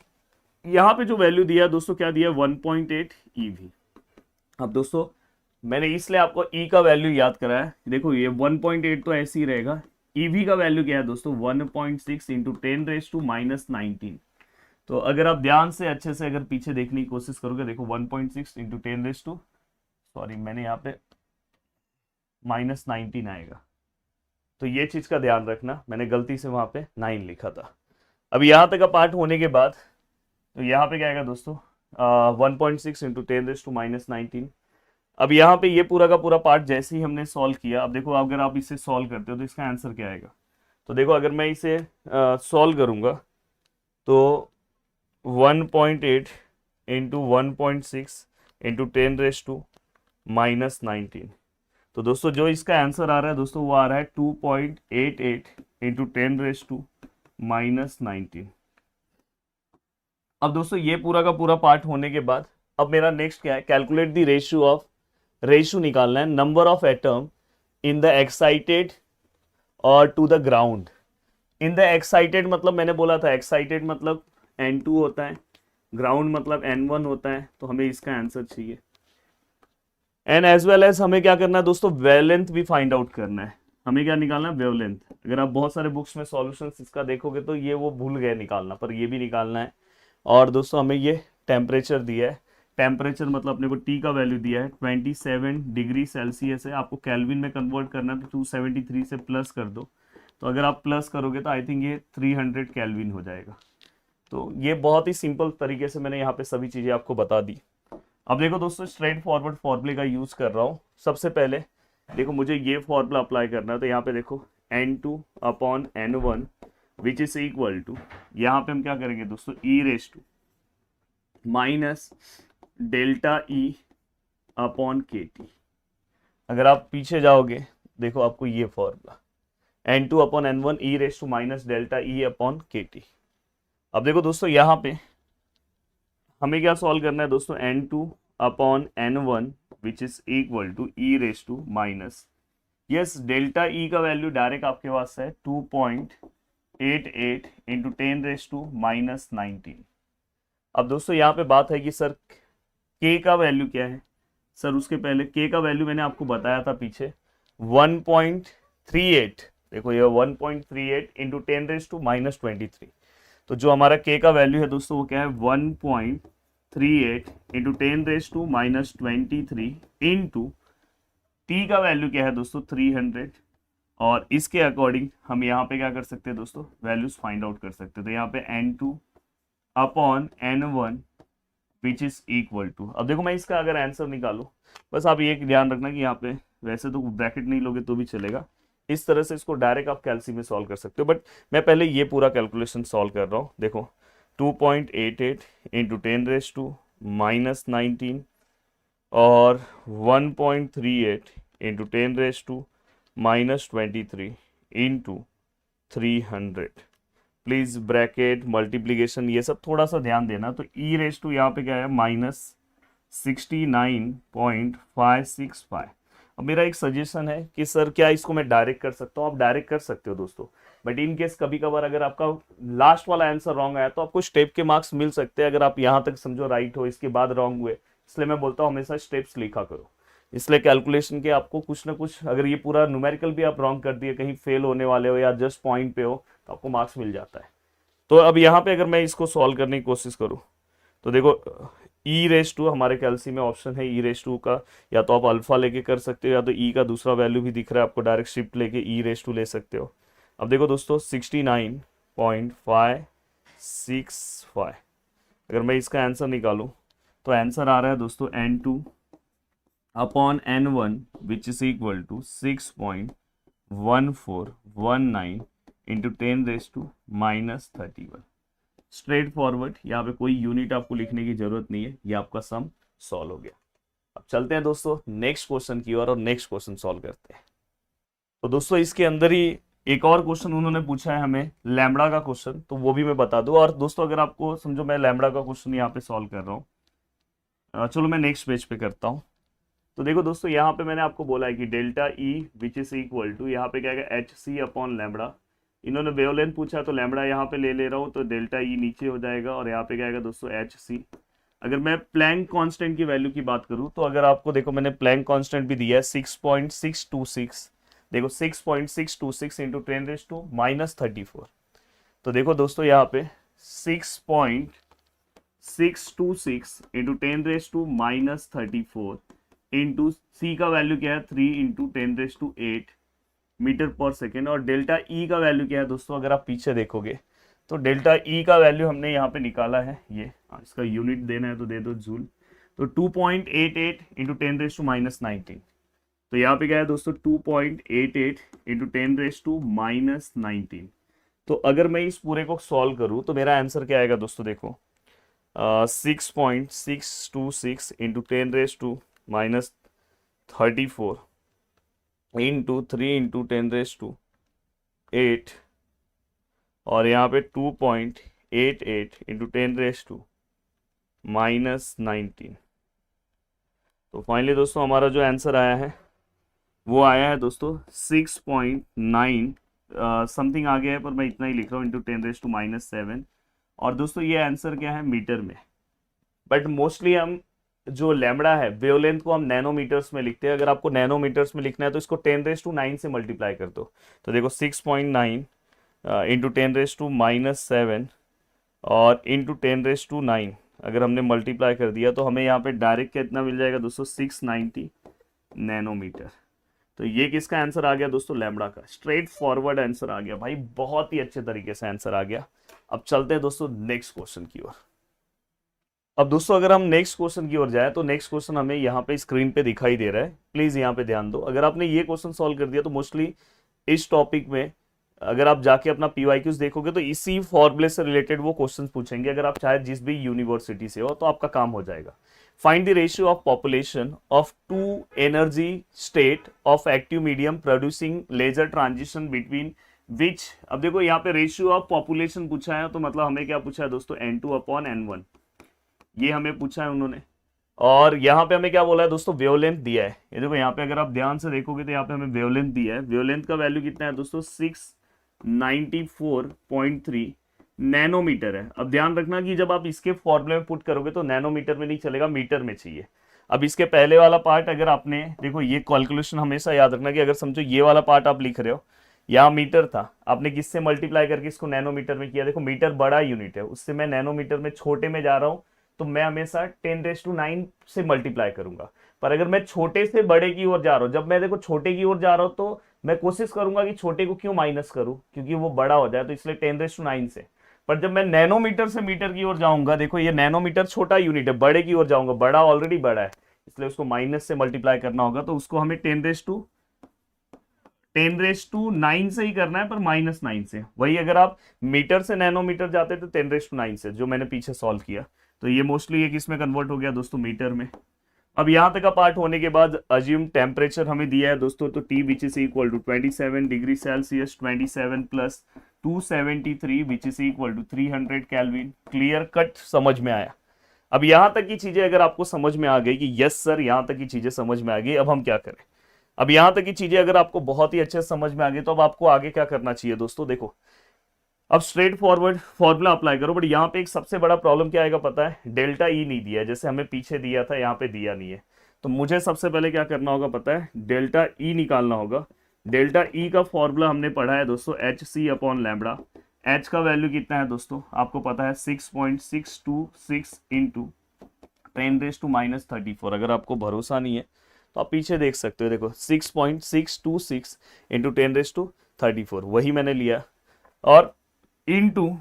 यहाँ पे जो वैल्यू दिया है दोस्तों, क्या दिया है 1.8 EV। अब दोस्तों मैंने इसलिए आपको E का वैल्यू याद कराया है, देखो ये 1.8 तो ऐसे ही रहेगा। EV का वैल्यू क्या है दोस्तों 1.6 इंटू 10⁻⁻19। तो अगर आप ध्यान से अच्छे से अगर पीछे देखने की कोशिश करोगे, देखो 1.6 इंटू 10 सॉरी मैंने यहाँ पे -19 आएगा, तो ये चीज का ध्यान रखना, मैंने गलती से वहां पे 9 लिखा था। अब यहाँ तक का पार्ट होने के बाद तो यहाँ पे क्या आएगा दोस्तों 1.6 इंटू 10⁻⁻19। अब यहाँ पे ये पूरा का पूरा पार्ट जैसे ही हमने सॉल्व किया, अब देखो अगर आप इसे सॉल्व करते हो तो इसका आंसर क्या आएगा। तो देखो अगर मैं इसे सॉल्व करूंगा तो 1.8 इंटू 1.6 इंटू 10⁻⁻19, तो दोस्तों जो इसका आंसर आ रहा है दोस्तों वो आ रहा है 2.88 इंटू -19। अब दोस्तों ये पूरा का पूरा पार्ट होने के बाद अब मेरा नेक्स्ट क्या है, कैलकुलेट द रेशियो निकालना है number of atom in the excited और to the ground. In the excited मतलब मैंने बोला था एक्साइटेड मतलब N2 होता है, ग्राउंड मतलब N1 होता है, तो हमें इसका आंसर चाहिए। एंड एज वेल एज हमें क्या करना है दोस्तों, वेवलेंथ भी फाइंड आउट करना है। हमें क्या निकालना है, वेवलेंथ। अगर आप बहुत सारे बुक्स में सॉल्यूशंस इसका देखोगे तो ये वो भूल गए निकालना, पर ये भी निकालना है। और दोस्तों हमें ये टेम्परेचर दिया है, टेम्परेचर मतलब अपने को टी का वैल्यू दिया है 27 डिग्री सेल्सियस है, आपको केल्विन में कन्वर्ट करना है तो 273 से प्लस कर दो, तो अगर आप प्लस करोगे तो आई थिंक ये 300 केल्विन हो जाएगा। तो ये बहुत ही सिंपल तरीके से मैंने यहाँ पे सभी चीज़ें आपको बता दी। अब देखो दोस्तों स्ट्रेट फॉरवर्ड फॉर्मूले का यूज़ कर रहा हूँ। सबसे पहले देखो मुझे ये फॉर्मूला अप्लाई करना है, तो यहाँ पे देखो N2/N1 which is equal to, यहाँ पे हम क्या करेंगे दोस्तों, E⁻⁻ delta E upon KT। अगर आप पीछे जाओगे देखो आपको ये formula N2/N1 E⁻⁻ delta E upon KT। अब देखो दोस्तों यहाँ पे हमें क्या सॉल्व करना है दोस्तों, N2/N1 which is equal to E⁻⁻, yes delta E का वैल्यू डायरेक्ट आपके पास है 2.88 इंटू 10⁻⁻19। अब दोस्तों यहाँ पे बात है कि सर K का वैल्यू क्या है, सर उसके पहले K का वैल्यू मैंने आपको बताया था पीछे 1.38, देखो ये 1.38 इंटू 10⁻23। तो जो हमारा K का वैल्यू है दोस्तों वो क्या है 1.38 इंटू 10⁻23 इंटू T का वैल्यू क्या है दोस्तों 300, और इसके अकॉर्डिंग हम यहाँ पे क्या कर सकते हैं दोस्तों, वैल्यूज फाइंड आउट कर सकते हैं। तो यहाँ पे N2/N1 which is equal to, अब देखो मैं इसका अगर आंसर निकालूं, बस आप ये ध्यान रखना कि यहाँ पे वैसे तो ब्रैकेट नहीं लोगे तो भी चलेगा, इस तरह से इसको डायरेक्ट आप कैलसी में सॉल्व कर सकते हो, बट मैं पहले ये पूरा कैलकुलेशन सॉल्व कर रहा हूँ। देखो 2.88 इंटू 10⁻⁻19 और 1.38 into 10⁻⁻23 into 300, please bracket multiplication ये सब थोड़ा सा ध्यान देना। तो E⁻⁻ यहाँ पे क्या है -69.565। अब मेरा एक सजेशन है कि सर क्या इसको मैं डायरेक्ट कर सकता हूँ, आप डायरेक्ट कर सकते हो दोस्तों, बट इन केस कभी कभार अगर आपका लास्ट वाला आंसर रॉन्ग आया तो आपको स्टेप के मार्क्स मिल सकते हैं, अगर आप यहाँ तक समझो राइट हो इसके बाद रॉन्ग हुए, इसलिए मैं बोलता हूँ हमेशा स्टेप्स लिखा करो। इसलिए कैलकुलेशन के आपको कुछ ना कुछ, अगर ये पूरा न्यूमेरिकल भी आप रॉन्ग कर दिए, कहीं फेल होने वाले हो या जस्ट पॉइंट पे हो, तो आपको मार्क्स मिल जाता है। तो अब यहाँ पे अगर मैं इसको सॉल्व करने की कोशिश करूँ तो देखो E⁻⁻ हमारे कैलसी में ऑप्शन है E⁻⁻ का, या तो आप अल्फा लेके कर सकते हो, या तो E का दूसरा वैल्यू भी दिख रहा है आपको, डायरेक्ट शिफ्ट लेके E⁻⁻ ले सकते हो। अब देखो दोस्तों 69.565, अगर मैं इसका आंसर निकालूं तो आंसर आ रहा है दोस्तों N2/N1 which is equal to 6.1419 into 10⁻⁻31। Straight forward, यहाँ पे कोई यूनिट आपको लिखने की जरूरत नहीं है, ये आपका सम सॉल्व हो गया। अब चलते हैं दोस्तों नेक्स्ट क्वेश्चन की ओर और नेक्स्ट क्वेश्चन सॉल्व करते हैं। तो दोस्तों इसके अंदर ही एक और क्वेश्चन उन्होंने पूछा है हमें लैम्बडा का क्वेश्चन, तो वो भी मैं बता दूं। और दोस्तों अगर आपको समझो मैं लैम्बडा का क्वेश्चन यहाँ पे सॉल्व कर रहा हूँ, चलो मैं नेक्स्ट पेज पे करता हूँ। तो देखो दोस्तों यहाँ पे मैंने आपको बोला है कि delta E which is equal to, यहाँ पे क्या है HC/लैम्बडा। इन्होंने वेवलेंथ पूछा तो लैम्बडा यहाँ पे ले रहा हूँ, तो डेल्टा E नीचे हो जाएगा और यहाँ पे क्या आएगा दोस्तों HC। अगर मैं प्लैंक कांस्टेंट की वैल्यू की बात करूँ तो अगर आपको देखो मैंने प्लैंक कांस्टेंट भी दिया है 6.626, देखो 6.626 इंटू 10⁻⁻34। तो देखो दोस्तों यहाँ पे 6.626 इंटू 10⁻⁻34 इंटू C का वैल्यू क्या है 3 इंटू 10⁸ मीटर पर सेकेंड, और डेल्टा E का वैल्यू क्या है दोस्तों, अगर आप पीछे देखोगे तो डेल्टा E का वैल्यू हमने यहाँ पे निकाला है, ये इसका यूनिट देना है तो दे दो जूल, तो 2.88 इंटू 10⁻⁻19। तो यहाँ पे क्या है दोस्तों 2.88 इंटू 10⁻⁻19। तो अगर मैं इस पूरे को सॉल्व करूँ तो मेरा आंसर क्या आएगा दोस्तों, देखो 6.626 इंटू 10⁻34 इंटू 3 इंटू 10⁸ और यहाँ पे 2.88 इंटू 10⁻⁻19। तो फाइनली दोस्तों हमारा जो आंसर आया है वो आया है दोस्तों 6.9 समथिंग आ गया है, पर मैं इतना ही लिख रहा हूँ, इंटू 10⁻⁻7। और दोस्तों ये आंसर क्या है, मीटर में। बट मोस्टली हम जो लैम्बडा है वेवलेंथ को हम नैनोमीटर्स में लिखते हैं। अगर आपको नैनोमीटर्स में लिखना है तो इसको 10⁻9 से मल्टीप्लाई कर दो। तो देखो 6.9 इंटू 10⁻⁻7 और इंटू 10⁻9 अगर हमने मल्टीप्लाई कर दिया तो हमें यहाँ पे डायरेक्ट कितना मिल जाएगा दोस्तों, 690 नैनोमीटर। तो ये किसका आंसर आ गया दोस्तों, लैम्बडा का। स्ट्रेट फॉरवर्ड आंसर आ गया भाई, बहुत ही अच्छे तरीके से आंसर आ गया। अब चलते हैं दोस्तों नेक्स्ट क्वेश्चन की ओर। अब दोस्तों अगर हम नेक्स्ट क्वेश्चन की ओर जाए तो नेक्स्ट क्वेश्चन हमें यहाँ पे स्क्रीन पे दिखाई दे रहा है, प्लीज यहाँ पे ध्यान दो। अगर आपने ये क्वेश्चन सॉल्व कर दिया तो मोस्टली इस टॉपिक में अगर आप जाके अपना पीवाईक्यूज देखोगे तो इसी फॉर्मूले से रिलेटेड वो क्वेश्चंस पूछेंगे। अगर आप चाहे जिस भी यूनिवर्सिटी से हो तो आपका काम हो जाएगा। Find the ratio of population of two energy state of active medium producing laser transition between which. अब देखो यहाँ पे रेशियो ऑफ पॉपुलेशन पूछा है, तो मतलब हमें क्या पूछा है दोस्तों, N2/N1 ये हमें पूछा है उन्होंने। और यहाँ पे हमें क्या बोला है दोस्तों, वेवलेंथ दिया है। ये देखो यहाँ पे अगर आप ध्यान से देखोगे तो यहाँ पे हमें वेवलेंथ दिया है। वेवलेंथ का वैल्यू कितना है दोस्तों, 694.3 नैनोमीटर है। अब ध्यान रखना कि जब आप इसके फॉर्मूले में पुट करोगे तो नैनोमीटर में नहीं चलेगा, मीटर में चाहिए। अब इसके पहले वाला पार्ट अगर आपने देखो, ये कैलकुलेशन हमेशा याद रखना कि अगर समझो ये वाला पार्ट आप लिख रहे हो, यहाँ मीटर था, आपने किससे मल्टीप्लाई करके इसको नैनोमीटर में किया। देखो मीटर बड़ा यूनिट है, उससे मैं नैनोमीटर में छोटे में जा रहा हूँ, तो मैं हमेशा 10⁻9 से मल्टीप्लाई करूंगा। पर अगर मैं छोटे से बड़े की ओर जा रहा हूं, जब मैं देखो छोटे की ओर जा रहा हूं तो मैं कोशिश करूंगा कि छोटे को क्यों माइनस करूं, क्योंकि वो बड़ा हो जाए, तो इसलिए 10⁻9 से। पर जब मैं नैनोमीटर से मीटर की ओर जाऊंगा, देखो ये नैनोमीटर छोटा यूनिट है, बड़े की ओर जाऊंगा, बड़ा ऑलरेडी बड़ा है, इसलिए उसको माइनस से मल्टीप्लाई करना होगा। तो उसको हमें 10⁻9 से ही करना है, पर -9 से। वही अगर आप मीटर से नैनोमीटर जाते तो 10⁻9 से, जो मैंने पीछे सॉल्व किया। तो ये मोस्टली एक इसमें कन्वर्ट हो गया दोस्तों मीटर में। अब यहां तक का पार्ट होने के बाद अज्यूम टेम्परेचर हमें दिया है दोस्तों, तो T which is equal to 27 degree Celsius, 27 plus 273 which is equal to 300 kelvin. Clear cut समझ में आया। अब यहां तक की चीजें अगर आपको समझ में आ गई कि यस सर यहां तक की चीजें समझ में आ गई, अब हम क्या करें। अब यहां तक की चीजें अगर आपको बहुत ही अच्छे से समझ में आ गई तो अब आपको आगे क्या करना चाहिए दोस्तों, देखो अब स्ट्रेट फॉरवर्ड फॉर्मूला अप्लाई करो। बट यहाँ पे एक सबसे बड़ा प्रॉब्लम क्या आएगा पता है, डेल्टा ई नहीं दिया है, जैसे हमें पीछे दिया था, यहाँ पे दिया नहीं है। तो मुझे सबसे पहले क्या करना होगा पता है, डेल्टा ई निकालना होगा। डेल्टा ई का फॉर्मूला हमने पढ़ा है दोस्तों, HC/लैम्बडा। एच का वैल्यू कितना है दोस्तों, आपको पता है 6.626 इंटू 10⁻⁻34। अगर आपको भरोसा नहीं है तो आप पीछे देख सकते हो, देखो 6.626 इंटू 10⁻34 वही मैंने लिया। और इनटू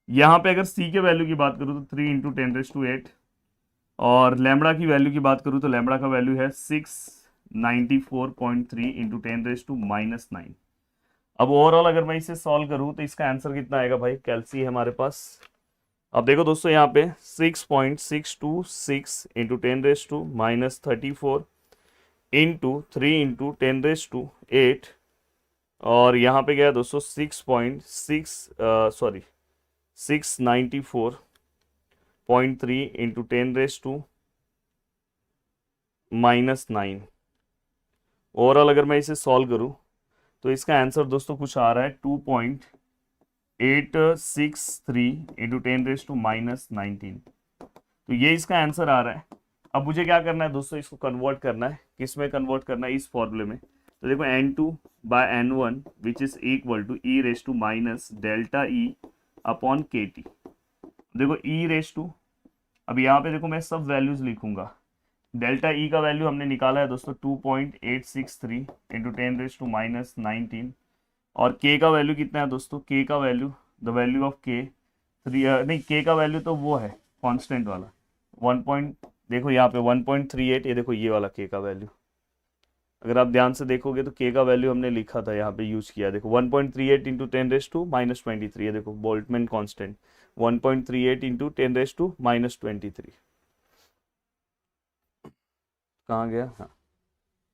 यहां पे अगर सी के वैल्यू की बात करूं तो 3 इंटू 10⁻8, और लैम्बडा की वैल्यू की बात करूं तो लैम्बडा का वैल्यू है 694.3 इंटू 10⁻⁻9। अब ओवरऑल अगर मैं इसे सॉल्व करूं तो इसका आंसर कितना आएगा भाई, कैलसी है हमारे पास। अब देखो दोस्तों यहाँ पे 6.626 इंटू 10⁻34 इंटू 3 इंटू 10⁻8, और यहाँ पे गया है दोस्तों 694.3 इंटू 10⁻⁻9। ओवरऑल अगर मैं इसे सॉल्व करूँ तो इसका आंसर दोस्तों कुछ आ रहा है 2.863 इंटू 10⁻19। तो ये इसका आंसर आ रहा है। अब मुझे क्या करना है दोस्तों, इसको कन्वर्ट करना है, किस में कन्वर्ट करना है, इस फॉर्मूले में। तो देखो N2/N1 which is equal to e⁻⁻डेल्टा ई अपॉन KT। देखो e⁻, अब यहाँ पे देखो मैं सब वैल्यूज लिखूंगा। डेल्टा ई का वैल्यू हमने निकाला है दोस्तों 2.863 इंटू 10⁻19, और के का वैल्यू कितना है दोस्तों, के का वैल्यू, द वैल्यू ऑफ के 3 नहीं, के का वैल्यू तो वो है कांस्टेंट वाला 1 देखो यहाँ पे 1.38, ये देखो ये वाला के का वैल्यू। अगर आप ध्यान से देखोगे तो के का वैल्यू हमने लिखा था, यहाँ पे यूज किया, देखो 1.38 इंटू 10⁻⁻23, ये देखो बोल्टमैन कांस्टेंट 1.38 इंटू 10⁻⁻23 कहाँ गया, हाँ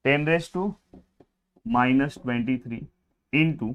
10⁻⁻23 into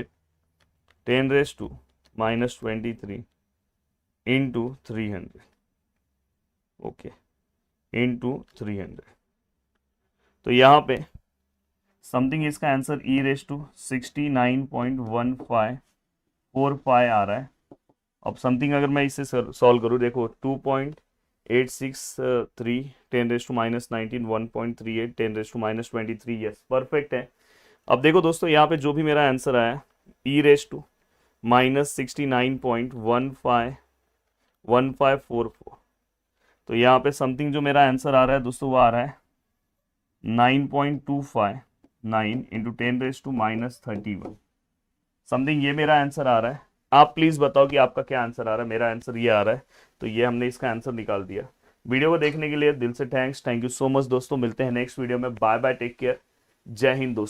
get 10 raised to minus 23 into 300, okay, into 300। तो यहाँ पे समथिंग इसका आंसर e रेस टू 69.1545 आ रहा है। अब समथिंग अगर मैं इसे सॉल्व करूँ, देखो 2.863 10 raise to minus 19 1.38 10 raise to minus 23, yes perfect है। अब देखो दोस्तों यहाँ पे जो भी मेरा आंसर आया e रेस टू माइनस 69.1544, तो यहाँ पे समथिंग जो मेरा आंसर आ रहा है दोस्तों वो आ रहा है 9.259 into 10 raise to minus 31, something ये मेरा आंसर आ रहा है। आप प्लीज बताओ कि आपका क्या आंसर आ रहा है। मेरा आंसर ये आ रहा है, तो ये हमने इसका आंसर निकाल दिया। वीडियो को देखने के लिए दिल से थैंक यू सो मच दोस्तों। मिलते हैं नेक्स्ट वीडियो में। बाय बाय, टेक केयर, जय हिंद दोस्तों।